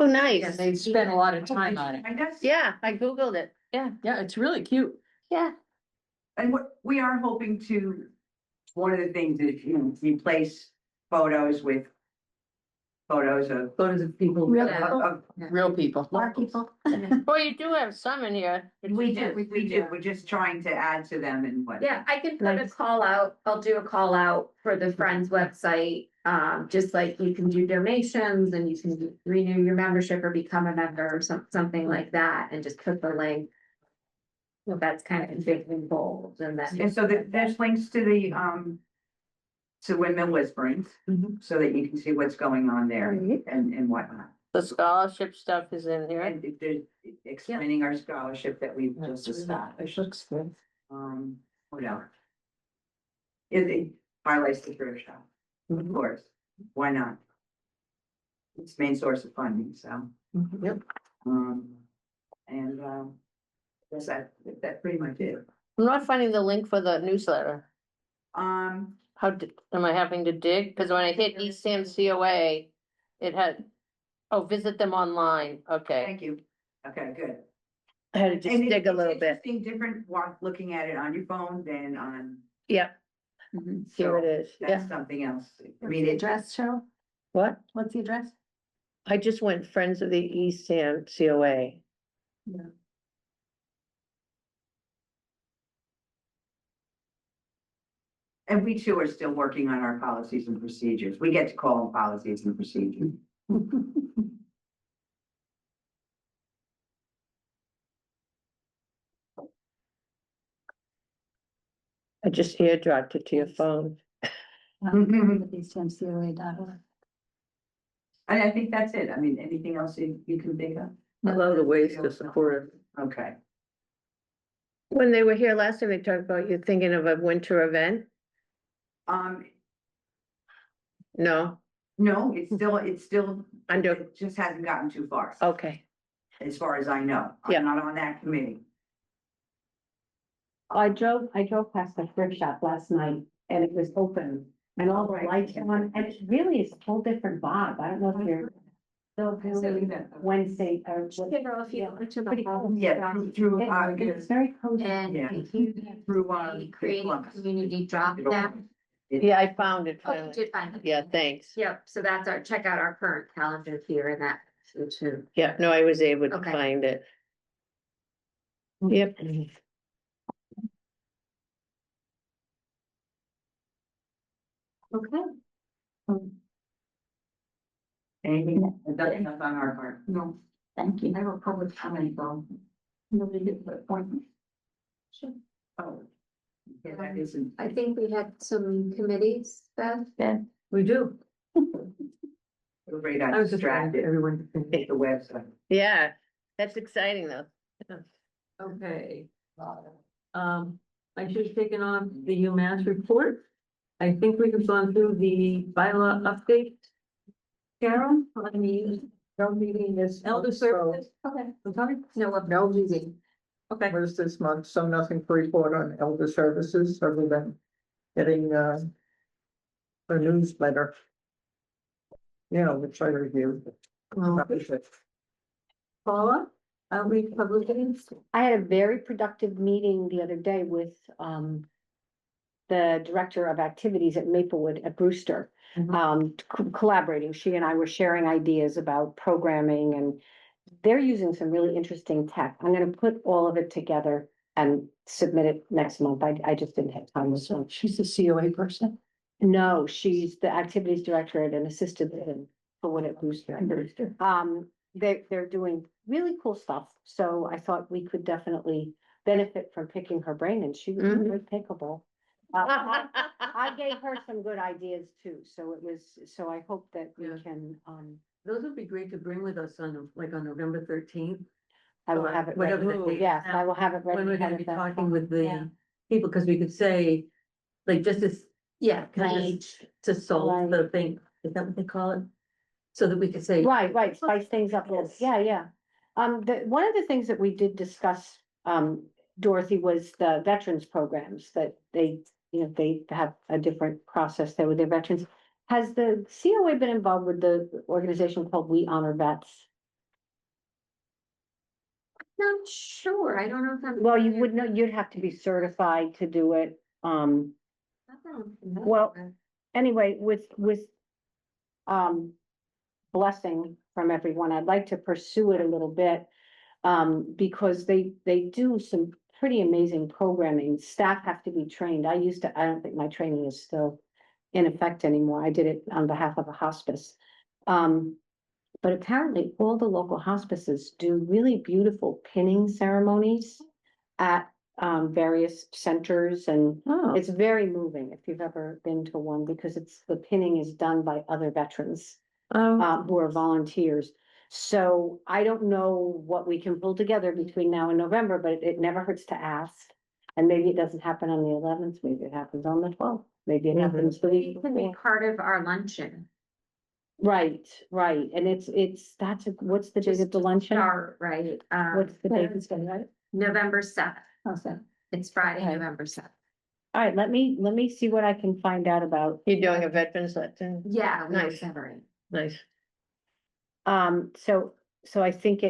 Oh, And nice. they spent a lot of time on it. I guess. Yeah, I Googled it. Yeah, Yeah, it's really cute. yeah. And what we are hoping to, one of the things is, replace photos with photos of, Photos of people. of, Real people. people. Well, you do have some in here. we do, we're just trying to add to them and what. Yeah, I can put a call out, I'll do a call out for the Friends website, just like you can do donations and you can renew your membership or become a member or something like that, and just put the link. So that's kind of in big and bold, and then. And so there's links to the, to Windmill Whisperings, Mhm. so that you can see what's going on there and whatnot. The scholarship stuff is in here. And there's explaining our scholarship that we've just established. Looks good. What else? It highlights the thrift shop, of course, why not? It's main source of funding, so, Yep. and, I guess that's pretty much it. I'm not finding the link for the newsletter. Um, Am I having to dig? Because when I hit East Sam COA, it had, oh, visit them online. Okay. thank you, okay, good. I had to just And dig a it's little bit. interesting, different, looking at it on your phone than on, Yep. Here it is. that's Yeah. something else. I What's mean, the it, address, Cheryl? What? What's the address? I just went Friends of the East Sam COA. and we too are still working on our policies and procedures. We get to call them policies and procedures. I just airdropped it to your phone. EastMCOA.org. And I think that's it. I mean, anything else you can think of? A lot of the ways to support it. Okay. When they were here last time, they talked about you thinking of a winter event. No, No, it's still, under, it just hasn't gotten too far, okay. as far as I know. Yeah. I'm not on that committee. I drove past the thrift shop last night and it was open and all the lights on, and it really is a whole different vibe. I don't know if you're still doing Wednesday or. Cheryl, if you go to the Pretty cool. home Yeah, stuff, through, It's very cozy. and Yeah. if you through, create a Columbus. community drop down. Yeah, I found it Oh, you finally. did find it. Yeah, thanks. Yep, so that's check out our current calendar here and that too. Yeah, no, I was able to Okay. find it. Yep. Okay. Anything, nothing else on our part. No, Thank you. I have a public comment though. Nobody gets the appointment. Oh. Yeah, that isn't. I think we had some committees, Beth. We do. Afraid I I'm was just trying to get distracted. everyone to think. Hit the website. Yeah, that's exciting though. Okay. I should have taken on the UMass report. I think we have gone through the bylaw update. Carol, on the meeting is. elder services. Okay. I'm sorry? No meeting. Okay. Was this month, so nothing to report on elder services other than getting a newsletter. You know, which I reviewed. That was it. Paula, outreach publicity. I had a very productive meeting the other day with, the director of activities at Maplewood at Brewster. Collaborating, she and I were sharing ideas about programming, and they're using some really interesting tech. I'm gonna put all of it together and submit it next month. I just didn't have time this So month. she's the COA person. No, she's the activities director at an assisted living for what it Brewster. They're doing really cool stuff, so I thought we could definitely benefit from picking her brain, and she was Mhm. very pickable. I gave her some good ideas too, so I hope that we Yeah. can, Those would be great to bring with us on, like, on November 13th. I will Or have it whatever ready. the date is Yes, now, I will have it ready. When we're ahead gonna of be that talking time. with Yeah. the people, because we could say, like, just as, Yeah. to solve the thing, is that what they call it? So that we could say. Right, spice things up a little, yeah. One of the things that we did discuss, Dorothy, was the veterans programs that they have a different process there with their veterans. Has the COA been involved with the organization called We Honor Vets? Not sure, I don't know if I'm. Well, you would know, you'd have to be certified to do it, well, anyway, with blessing from everyone, I'd like to pursue it a little bit. Because they do some pretty amazing programming. Staff have to be trained. I don't think my training is still in effect anymore. I did it on behalf of a hospice. But apparently all the local hospices do really beautiful pinning ceremonies at various centers, and Oh, it's very moving if you've ever been to one, because the pinning is done by other veterans who are volunteers. So I don't know what we can pull together between now and November, but it never hurts to ask. And maybe it doesn't happen on the 11th, maybe it happens on the 12th, maybe it happens the week It can be before. part of our luncheon. Right, and what's the date of the luncheon? Start, right, What's the date? All November 7th. Okay. It's Friday, Okay. November 7th. right, let me see what I can find out about. You're doing a veterans lesson? Yeah. we Nice. have it. Nice. So I think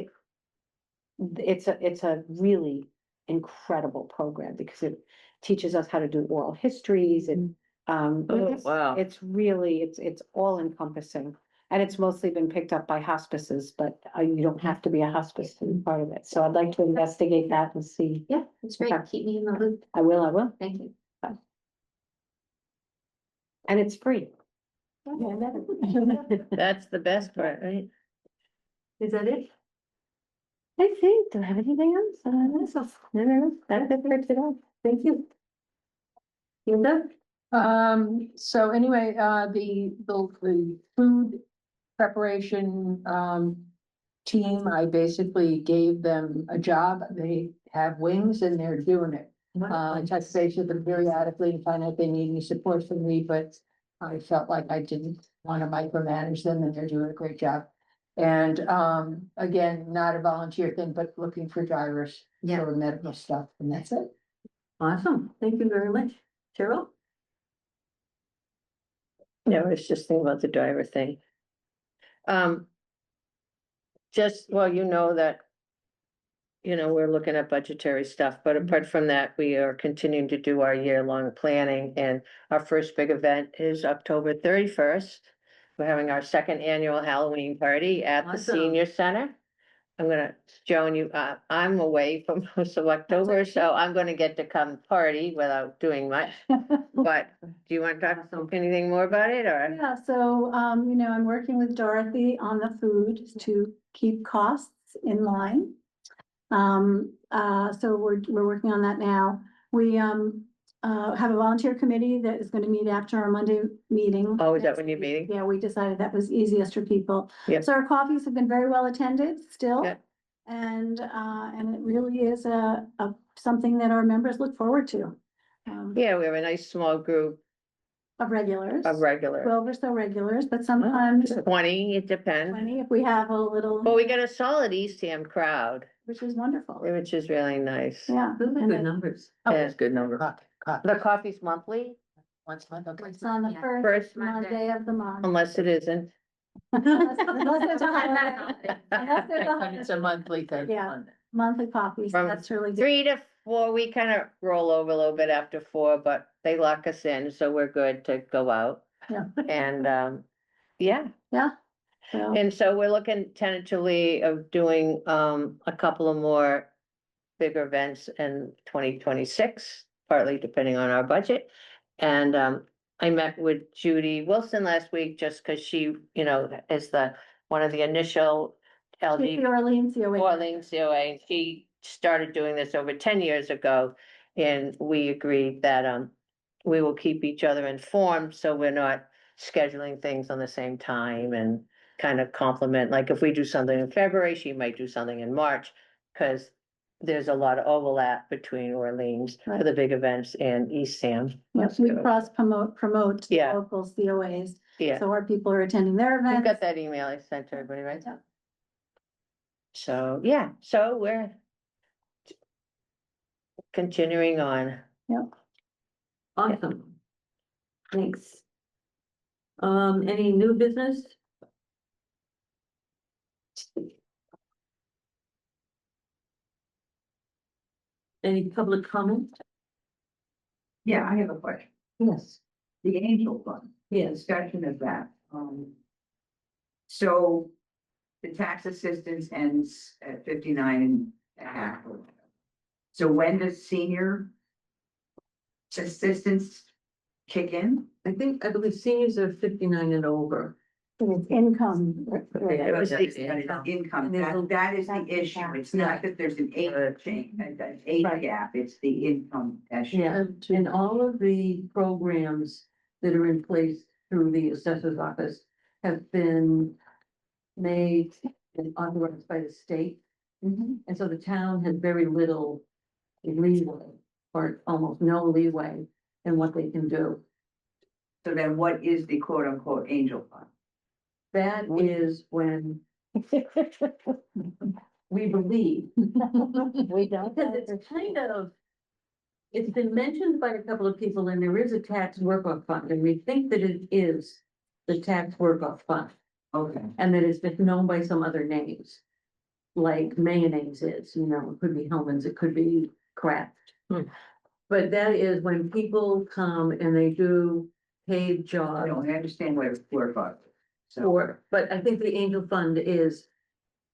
it's a really incredible program, because it teaches us how to do oral histories, and Oh, wow. it's really, it's all encompassing. And it's mostly been picked up by hospices, but you don't have to be a hospice to be part of it. So I'd like to investigate that and see. Yeah, it's great. Okay. Keep me in the loop. I will, Thank you. and it's free. That's the best part, right? is that it? I think, do I have anything else? No, that's it for today. Thank you. Linda? So anyway, the food preparation, team, I basically gave them a job. They have wings and they're doing it. I touch base with them periodically and find out if they need any support from me, but I felt like I didn't want to micromanage them, and they're doing a great job. And, again, not a volunteer thing, but looking for drivers Yeah. for medical stuff, and that's it. Awesome, thank you very much. Cheryl? No, I was just thinking about the driver thing. Well, you know that. We're looking at budgetary stuff, but apart from that, we are continuing to do our year-long planning, and our first big event is October 31st. We're having our second annual Halloween party at the Awesome. senior center. Joan, I'm away for most of October, so I'm gonna get to come party without doing much. But do you want to talk Awesome. anything more about it, or? Yeah, so, I'm working with Dorothy on the food to keep costs in line. So we're working on that now. We, have a volunteer committee that is gonna meet after our Monday meeting. Oh, is that next when you're week. meeting? Yeah, we decided that was easiest for people. Yep. So our coffees have been very well attended still. Yep. And it really is something that our members look forward to. Yeah, we have a nice small group Of regulars. of regular, 12 or so regulars, but sometimes 20, it depends. 20 if we have a little. But we get a solid Eastham crowd, Which is wonderful. which is really nice. Yeah. Those are and good numbers. Oh, Yeah. that's a good number. The coffee's monthly, Once a month, okay. It's on the Yeah. first First Monday of the month. unless it isn't. Unless there's a holiday. Unless there's a But it's holiday. a monthly thing. Yeah. Monthly coffees, From that's really good. 3 to 4, we kind of roll over a little bit after 4, but they lock us in, so we're good to go out. Yeah. And, yeah, So, and so we're looking tentatively of doing, a couple of more bigger events in 2026, partly depending on our budget. And, I met with Judy Wilson last week just because she, you know, is one of the initial the LD Orleans COA. Orleans COA, and she started doing this over 10 years ago. And we agreed that, we will keep each other informed, so we're not scheduling things on the same time and kind of complement, like if we do something in February, she might do something in March. Cause there's a lot of overlap between Orleans for Right. the big events and Eastham. Yes, we cross promote the Yeah. local COAs. Yeah, So our people are attending their you events. got that email I sent to everybody, right? Yeah. So, yeah, so we're continuing on. Awesome. Thanks. Any new business? Any public comment? Yeah, I have a question. Yes. The Angel Fund, Yes. discussion of that. So the tax assistance ends at 59.5. So when does senior assistance kick in? I believe seniors are 59 and over. It's income. It was the- Income, And there's a- that is That's the the issue. tax. It's not that there's an age change, an age Right. gap, it's the income issue. Yeah, and all of the programs that are in place through the assessor's office have been made and authorized by the state. And so the town has very little leeway, or almost no leeway in what they can do. So then what is the quote unquote angel fund? That is when we believe. We don't. Because it's kind of, it's been mentioned by a couple of people, and there is a tax work-off fund, and we think that it is the tax work-off fund, Okay. and that it's been known by some other names. Like mayonnaise is, you know, it could be Hellman's, it could be Kraft. But that is when people come and they do paid I jobs. don't understand what it's work on. So Or, but I think the angel fund is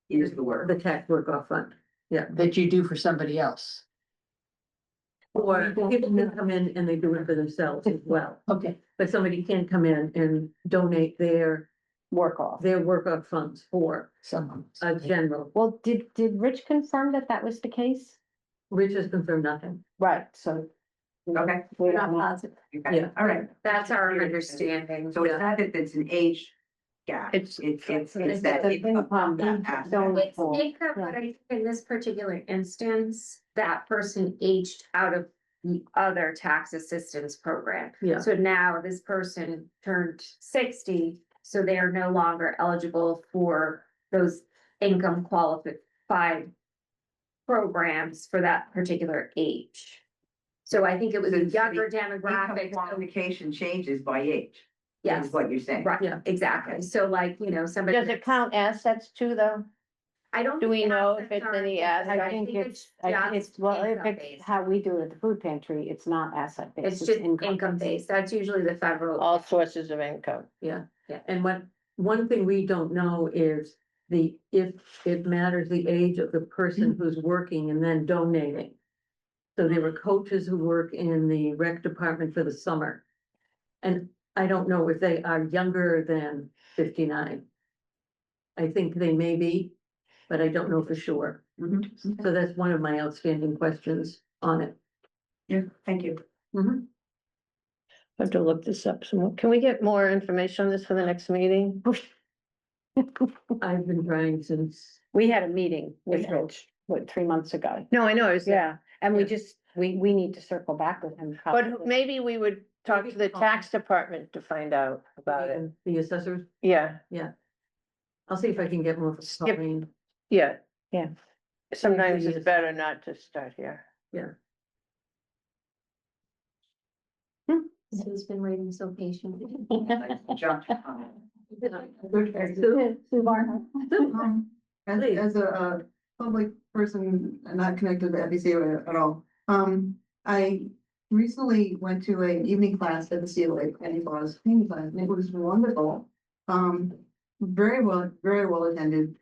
is the word. the tax work-off fund. That you do for somebody else. Or people can come in and they do it for themselves as well. Okay. But somebody can come in and donate their Work off. work-off funds for Someone. a general. Well, did Rich confirm that that was the case? Rich has confirmed nothing. Right, so. Okay. We We're not don't know. positive. Okay. Yeah. All right. That's our understanding. So it's not that it's an age gap. It's- It's It's that the income. income, aspect. don't- It's income, but I think in this particular instance, that person aged out of the other tax assistance program. Yeah. So now this person turned 60, so they are no longer eligible for those income qualified programs for that particular age. So I think it was a The younger Income demographic. qualification changes by age. Yes, Is what you're saying. right, Yeah. exactly. So like, you know, somebody. Does it count assets too, though? I don't. Do we think know if assets it's are in the included. I think it's, just well, if income it's based. how we do it at the food pantry, it's not asset based. It's just income based. That's usually the federal. All sources of income. Yeah, and one thing we don't know is if it matters the age of the person who's working and then donating. So there were coaches who work in the rec department for the summer. And I don't know if they are younger than 59. I think they may be, but I don't know for sure. Mhm. So that's one of my outstanding questions on it. Yeah, thank you. Mhm. I have to look this up some more. Can we get more information on this for the next meeting? I've been trying since, We had a meeting with Rich, 3 months ago? No, I know, it's, Yeah, and we Yeah. just, we need to circle back with him. but maybe we would talk to the tax department to find out about it. the assessors, Yeah, I'll see if I can get more. from Skip. Colleen. yeah. Yeah. Sometimes Maybe it's better not to start here. Who's been waiting so patiently? Jump. Sue Barnhart. As, Please. as a public person not connected to FECA at all, I recently went to an evening class at the COA, Penny Claus, and it was wonderful. Very well attended,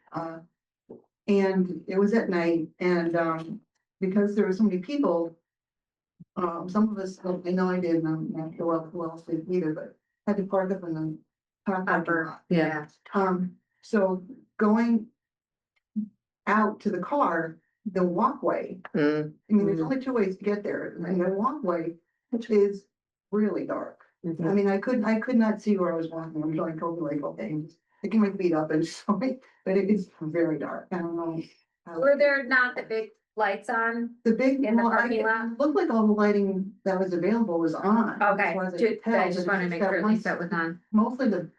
and it was at night, and, because there were so many people, some of us, I know I did, and I'm not sure who else did either, but had to park up in the car parking lot. Yeah. So going out to the car, the walkway, Mm, I mean, there's only two ways to get there, and the walkway, which is really dark. I mean, I could not see where I was walking, I'm going totally like, okay, I'm just picking my feet up and sorry, but it is very dark, I don't know. Were there not the big lights on? The big, in the well, parking lot? it looked like all the lighting that was available was on. Okay, As far as I ju- could tell, I but just it's wanna make that sure at one least that was on. Mostly the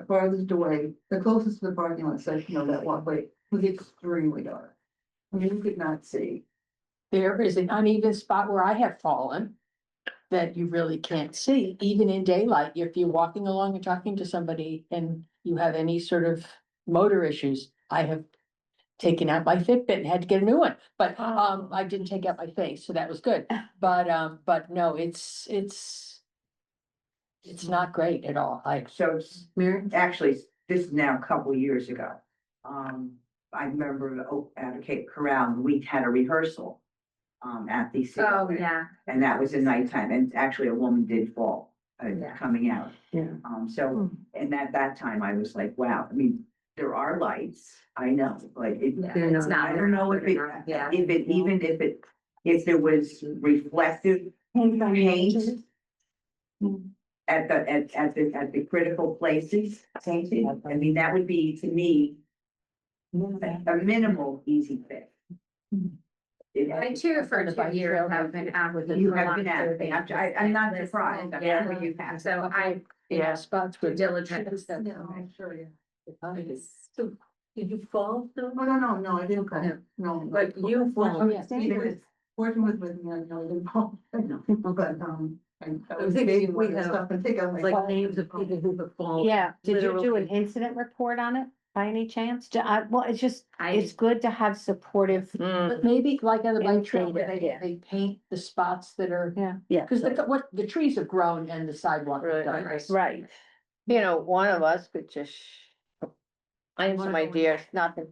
farthest away, the closest to the parking lot section of that walkway was extremely dark. I mean, you could not see. There is an uneven spot where I have fallen that you really can't see, even in daylight. If you're walking along and talking to somebody and you have any sort of motor issues, I have taken out my Fitbit and had to get a new one, but, I didn't take out my face, so that was good. But no, it's not great at all. So Mary? actually, this is now a couple of years ago. I remember at Cape Coral, we had a rehearsal at the. Oh, COA, yeah. And that was at nighttime, and actually a woman did fall Yeah. coming out. Yeah. So, and at that time I was like, wow, I mean, there are lights, I know, but it. Yeah, They're it's not- not. I don't know if it, Yeah. even if there was reflective paint at the critical places painted, I mean, that would be, to me, a minimal easy fix. I too, for 2 years, have been out with. You have been at it, I'm not surprised, I'm Yeah. sure you have. So I, yeah. Spots where. diligent. I'm sure, yeah. So, did you fall though? Oh, no, I didn't fall, no. But you fall. Fortunately, yes. fortunately with me, no, I didn't fall. But, I was think debating we whether to have, stop and take out my. Like names of people who have fallen. Yeah, did you do Literally. an incident report on it by any chance? Well, it's just, I, it's good to have supportive. Mm, But maybe like on the bike trail where Illustrated, they, yeah. they paint the spots that are, Yeah. because the trees have grown and the sidewalk. has done this. Right. you know, one of us could just. I have some Wanna go in ideas, nothing,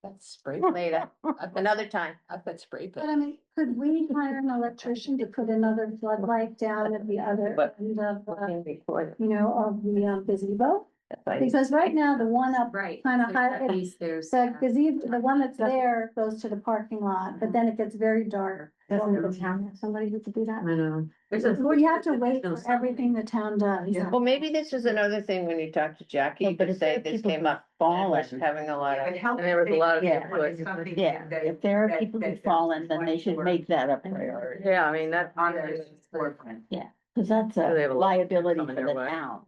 That's spray. later, another time. I've got spray But paint. I mean, could we hire an electrician to put another floodlight down at the other But- end of, Being recorded. you know, of the gazebo? That's right. Because right now, the one up, right. Kinda There's high- at least there's. the gazebo, the one that's there goes to the parking lot, but then it gets very dark. Doesn't the town have somebody who could do that? I know. It's We have to wait unfortunate for that everything the town does. Yeah. Well, maybe this is another thing when you talk to Jackie, Yeah, you but could if there say are this people came who up, fallen- was having a lot of. And there was a lot of input. input. Yeah, if there are people who've fallen, then they should make that a priority, Yeah, I mean, that. On their forefront. because that's So they a have a lot liability for coming their the way. town.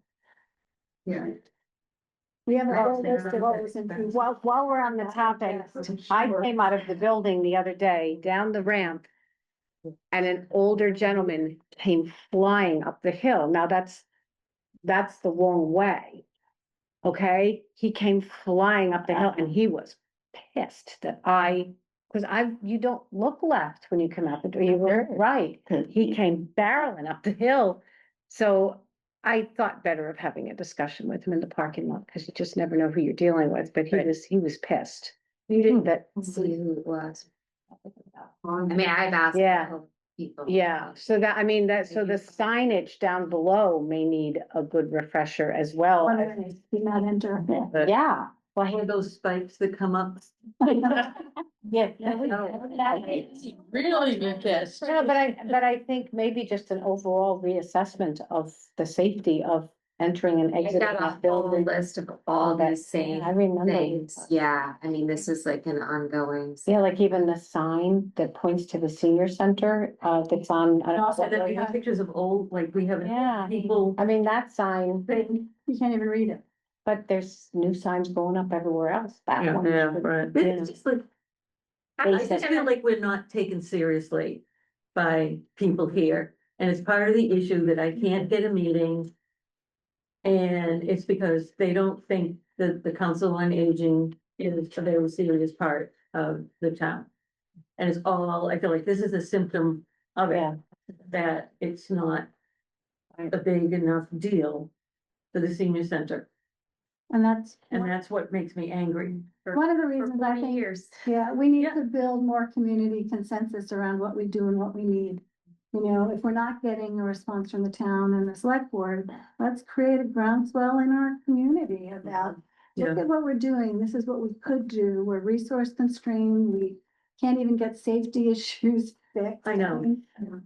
Yeah. We have a Right. whole list of those and. While we're on the topic, I came out of the building the other day, down the ramp. And an older gentleman came flying up the hill. Now that's the wrong way. Okay, he came flying up the hill and he was pissed that you don't look left when you come out the door, you were right. He came barreling up the hill. So I thought better of having a discussion with him in the parking lot, because you just never know who you're dealing with, but he was pissed. You didn't, that, See who it was. I mean, I've asked. Yeah. several People. yeah, so the signage down below may need a good refresher as well. Do not enter. But- Yeah, Well, One of those spikes that come up. yeah. Really good test. No, but I think maybe just an overall reassessment of the safety of entering and I exiting got a that whole building. list of all that- these same I remember. things. Yeah, I mean, this is like an ongoing. Yeah, like even the sign that points to the senior center, that's on. I don't know Also, what then we road. have pictures of old, like we have Yeah, people I mean, that sign, thing. You can't even read it. but there's new signs going up everywhere else. That Yeah, one. yeah, right. It's just like, I They just said- feel like we're not taken seriously by people here. And it's part of the issue that I can't get a meeting. And it's because they don't think that the Council on Aging is a very serious part of the town. And it's all, I feel like this is a symptom of it, Yeah. that it's not a big enough deal for the senior center. And that's And that's what makes me angry. one of the For reasons I 40 think, years. yeah, we need Yeah. to build more community consensus around what we do and what we need. You know, if we're not getting a response from the town and the select board, let's create a groundswell in our community about, look Yeah. at what we're doing, this is what we could do, we're resource constrained, we can't even get safety issues fixed. I know. mean, Hmm.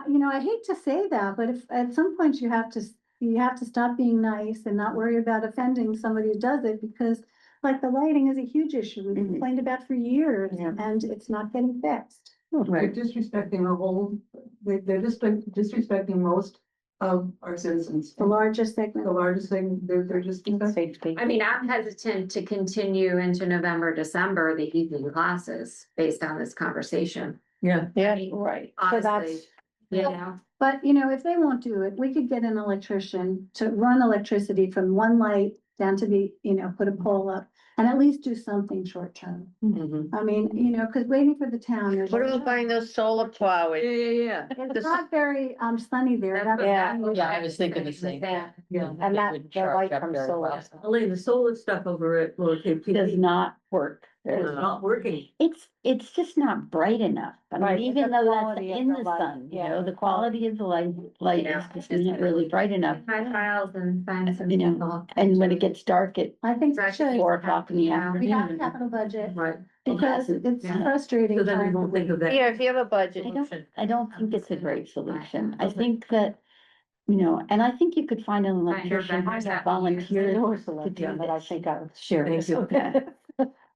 you know, I hate to say that, but if, at some point you have to stop being nice and not worry about offending somebody who does it, because like the lighting is a huge issue, we've Mhm. complained about for years, Yeah. and it's not getting fixed. They're Right. disrespecting our whole, they're just disrespecting most of our citizens. The largest The segment. largest thing, they're just. Safety. I mean, I'm hesitant to continue into November, December, the evening classes based on this conversation. Yeah. Yeah, right. So that's, Honestly, you know, But, you know, if they won't do it, we could get an electrician to run electricity from one light down to the, you know, put a pole up, and at least do something short term. Mhm. I mean, you know, because waiting for the town, there's. What about buying those solar Yeah, flowers? yeah, It's not very, sunny there. that's what- Yeah. that's what Yeah, I was thinking the saying same with that. Yeah. and that, the light from solar. Elaine, the solar stuff over at Lower Cape Does TV not work. is not working. It's just not bright enough. I Right, mean, it's even the though that's quality of in the the light, sun, you yeah. know, the quality of the light Yeah. is just not really bright enough. My files and find some You know, people. And when it gets dark at I think we Exactly. should. 4 o'clock in the Yeah. We have a afternoon. capital budget, Right. because it's Yeah. frustrating. So then we trying to won't think wait. of that. Yeah, if you have a budget. I don't think it's a great solution. I Okay. think that, you know, and I think you could find an Find your electrician vendors to that volunteer There was to a do but I this. think I was Sure. serious. Okay.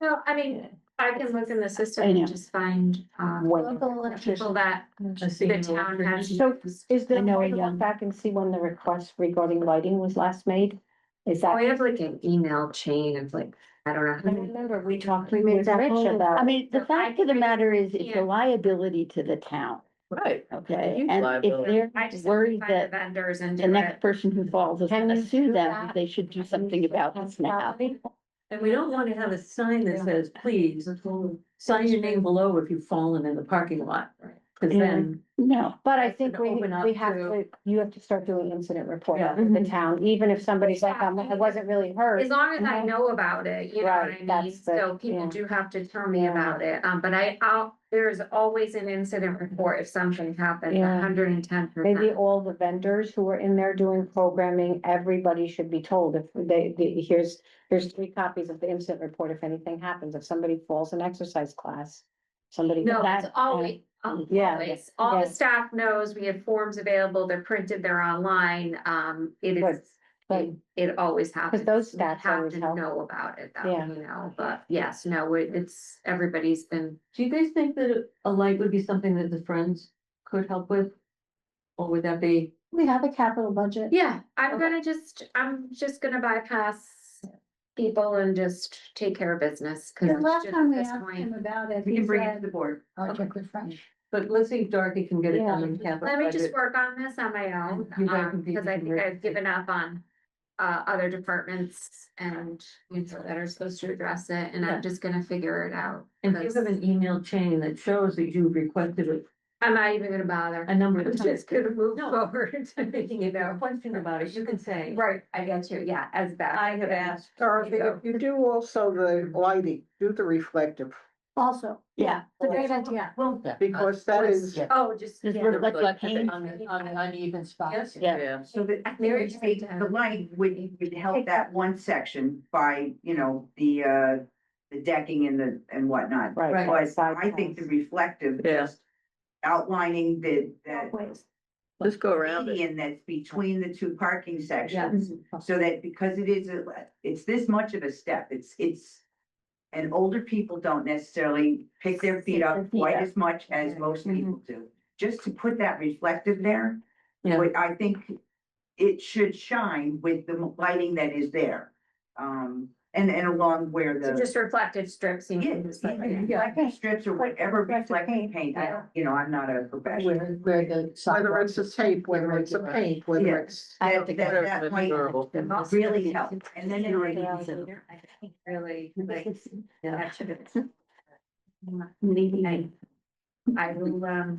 No, I mean, I can look in the system I know. and just find, Local people electrician. that I see the an town has. electrician. So is there I a know a way to young- look back and see when the request regarding lighting was last made? Is that? We have like an email chain of like, I don't I know. remember we talked We made with that Rich whole- about. I mean, the So fact of the matter is, it's Yeah. a liability to the town, right. okay? Huge And if liability. they're I just have to worried find the that vendors and the do next it. person who falls is Can gonna you sue do them, that? they should do something about this now. And we don't want to have a sign that says, please, sign your name below if you've fallen in the parking lot. Cause then, No, But I Has think to we open up have to- to, you have to start doing incident report Yeah. for the town, even if somebody's like, I wasn't really hurt. As long as I know about it, you know what I Right, mean? that's the- So people yeah. do have to tell me Yeah. about it. But there's always an incident report if something happens, Yeah. 110%. Maybe all the vendors who are in there doing programming, everybody should be told if here's 3 copies of the incident report if anything happens, if somebody falls in exercise class. Somebody. No, that- it's always, Yeah, always, all yeah. the staff knows, we have forms available, they're printed, they're online, it Good, is. good. It always happens. those We stats have always to help. know about it, though, Yeah. you know, but yes, no, it's, everybody's been. do you guys think that a light would be something that the Friends could help with? Or would that be? We have a capital budget. Yeah, Okay. I'm just gonna bypass people and just take care of business, cause The it's last just time at we this asked him point. about it, We he can bring it to said, the board. Project refresh. But let's see if Dorothy can get it done in capital. Let me just budget. work on this on my own, You guys can cause I be- think I've given up on other departments and you know, that are supposed to address it, and Yeah. I'm just gonna figure it out. And if you have an email chain that shows that you've requested it I'm not even gonna bother. a number I'm of times. just gonna move No. forward. I'm thinking if you have a question about it, you can say, Right, I get you, yeah, as best. I have asked. Dorothy, if you do also the lighting, do the reflective Also, Yeah. it's a great idea. Well, Because that is. Oh, just. Just yeah. reflect Reflect paint. on the uneven spots. Yeah. So that, I think it's great to the have- light would help that one section by, you know, the decking and whatnot. Right. But side I think the panels. reflective, Yeah. just outlining that Ways. Just go around it. median that's between the two parking sections. Yes. So that because it's this much of a step, and older people don't necessarily pick their feet up quite as much as most people do. Just to put that reflective there, Yeah. I think it should shine with the lighting that is there. And along where So the. just reflective strips, you Yeah, can just like. reflective strips or whatever Reflective reflective paint, paint, yeah. I'm not a professional. Where the. Whether sidewalks- it's a tape, whether it's a paint, whether Yeah. it's. I That, don't think that, whatever that is might durable. really help, and then it Really, like. That should have. I will,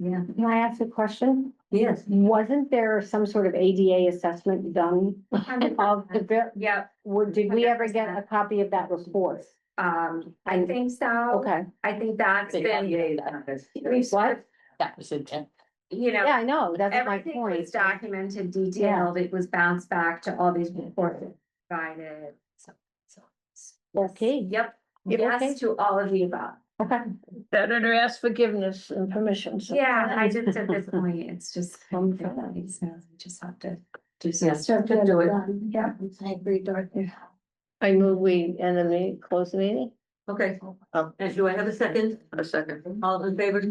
Yeah, Can I ask a question? yes. Wasn't there some sort of ADA assessment done of the, yeah, did we ever get a copy of that report? I think so. Okay, I think that's been, what? That was intent. you know. Yeah, I know, that's my Everything was point. documented, detailed, it was bounced back to all these reports provided. So. Okay. Yep, Okay. yes to all of the above. Okay. Better to ask forgiveness and permission. Yeah, I just, at this point, it's just. So we just have to do Yeah. some. Just do it. Yeah, I agree, Dorothy. I move we end the meeting, close the meeting. Okay. And do I have a second? A second. All in favor?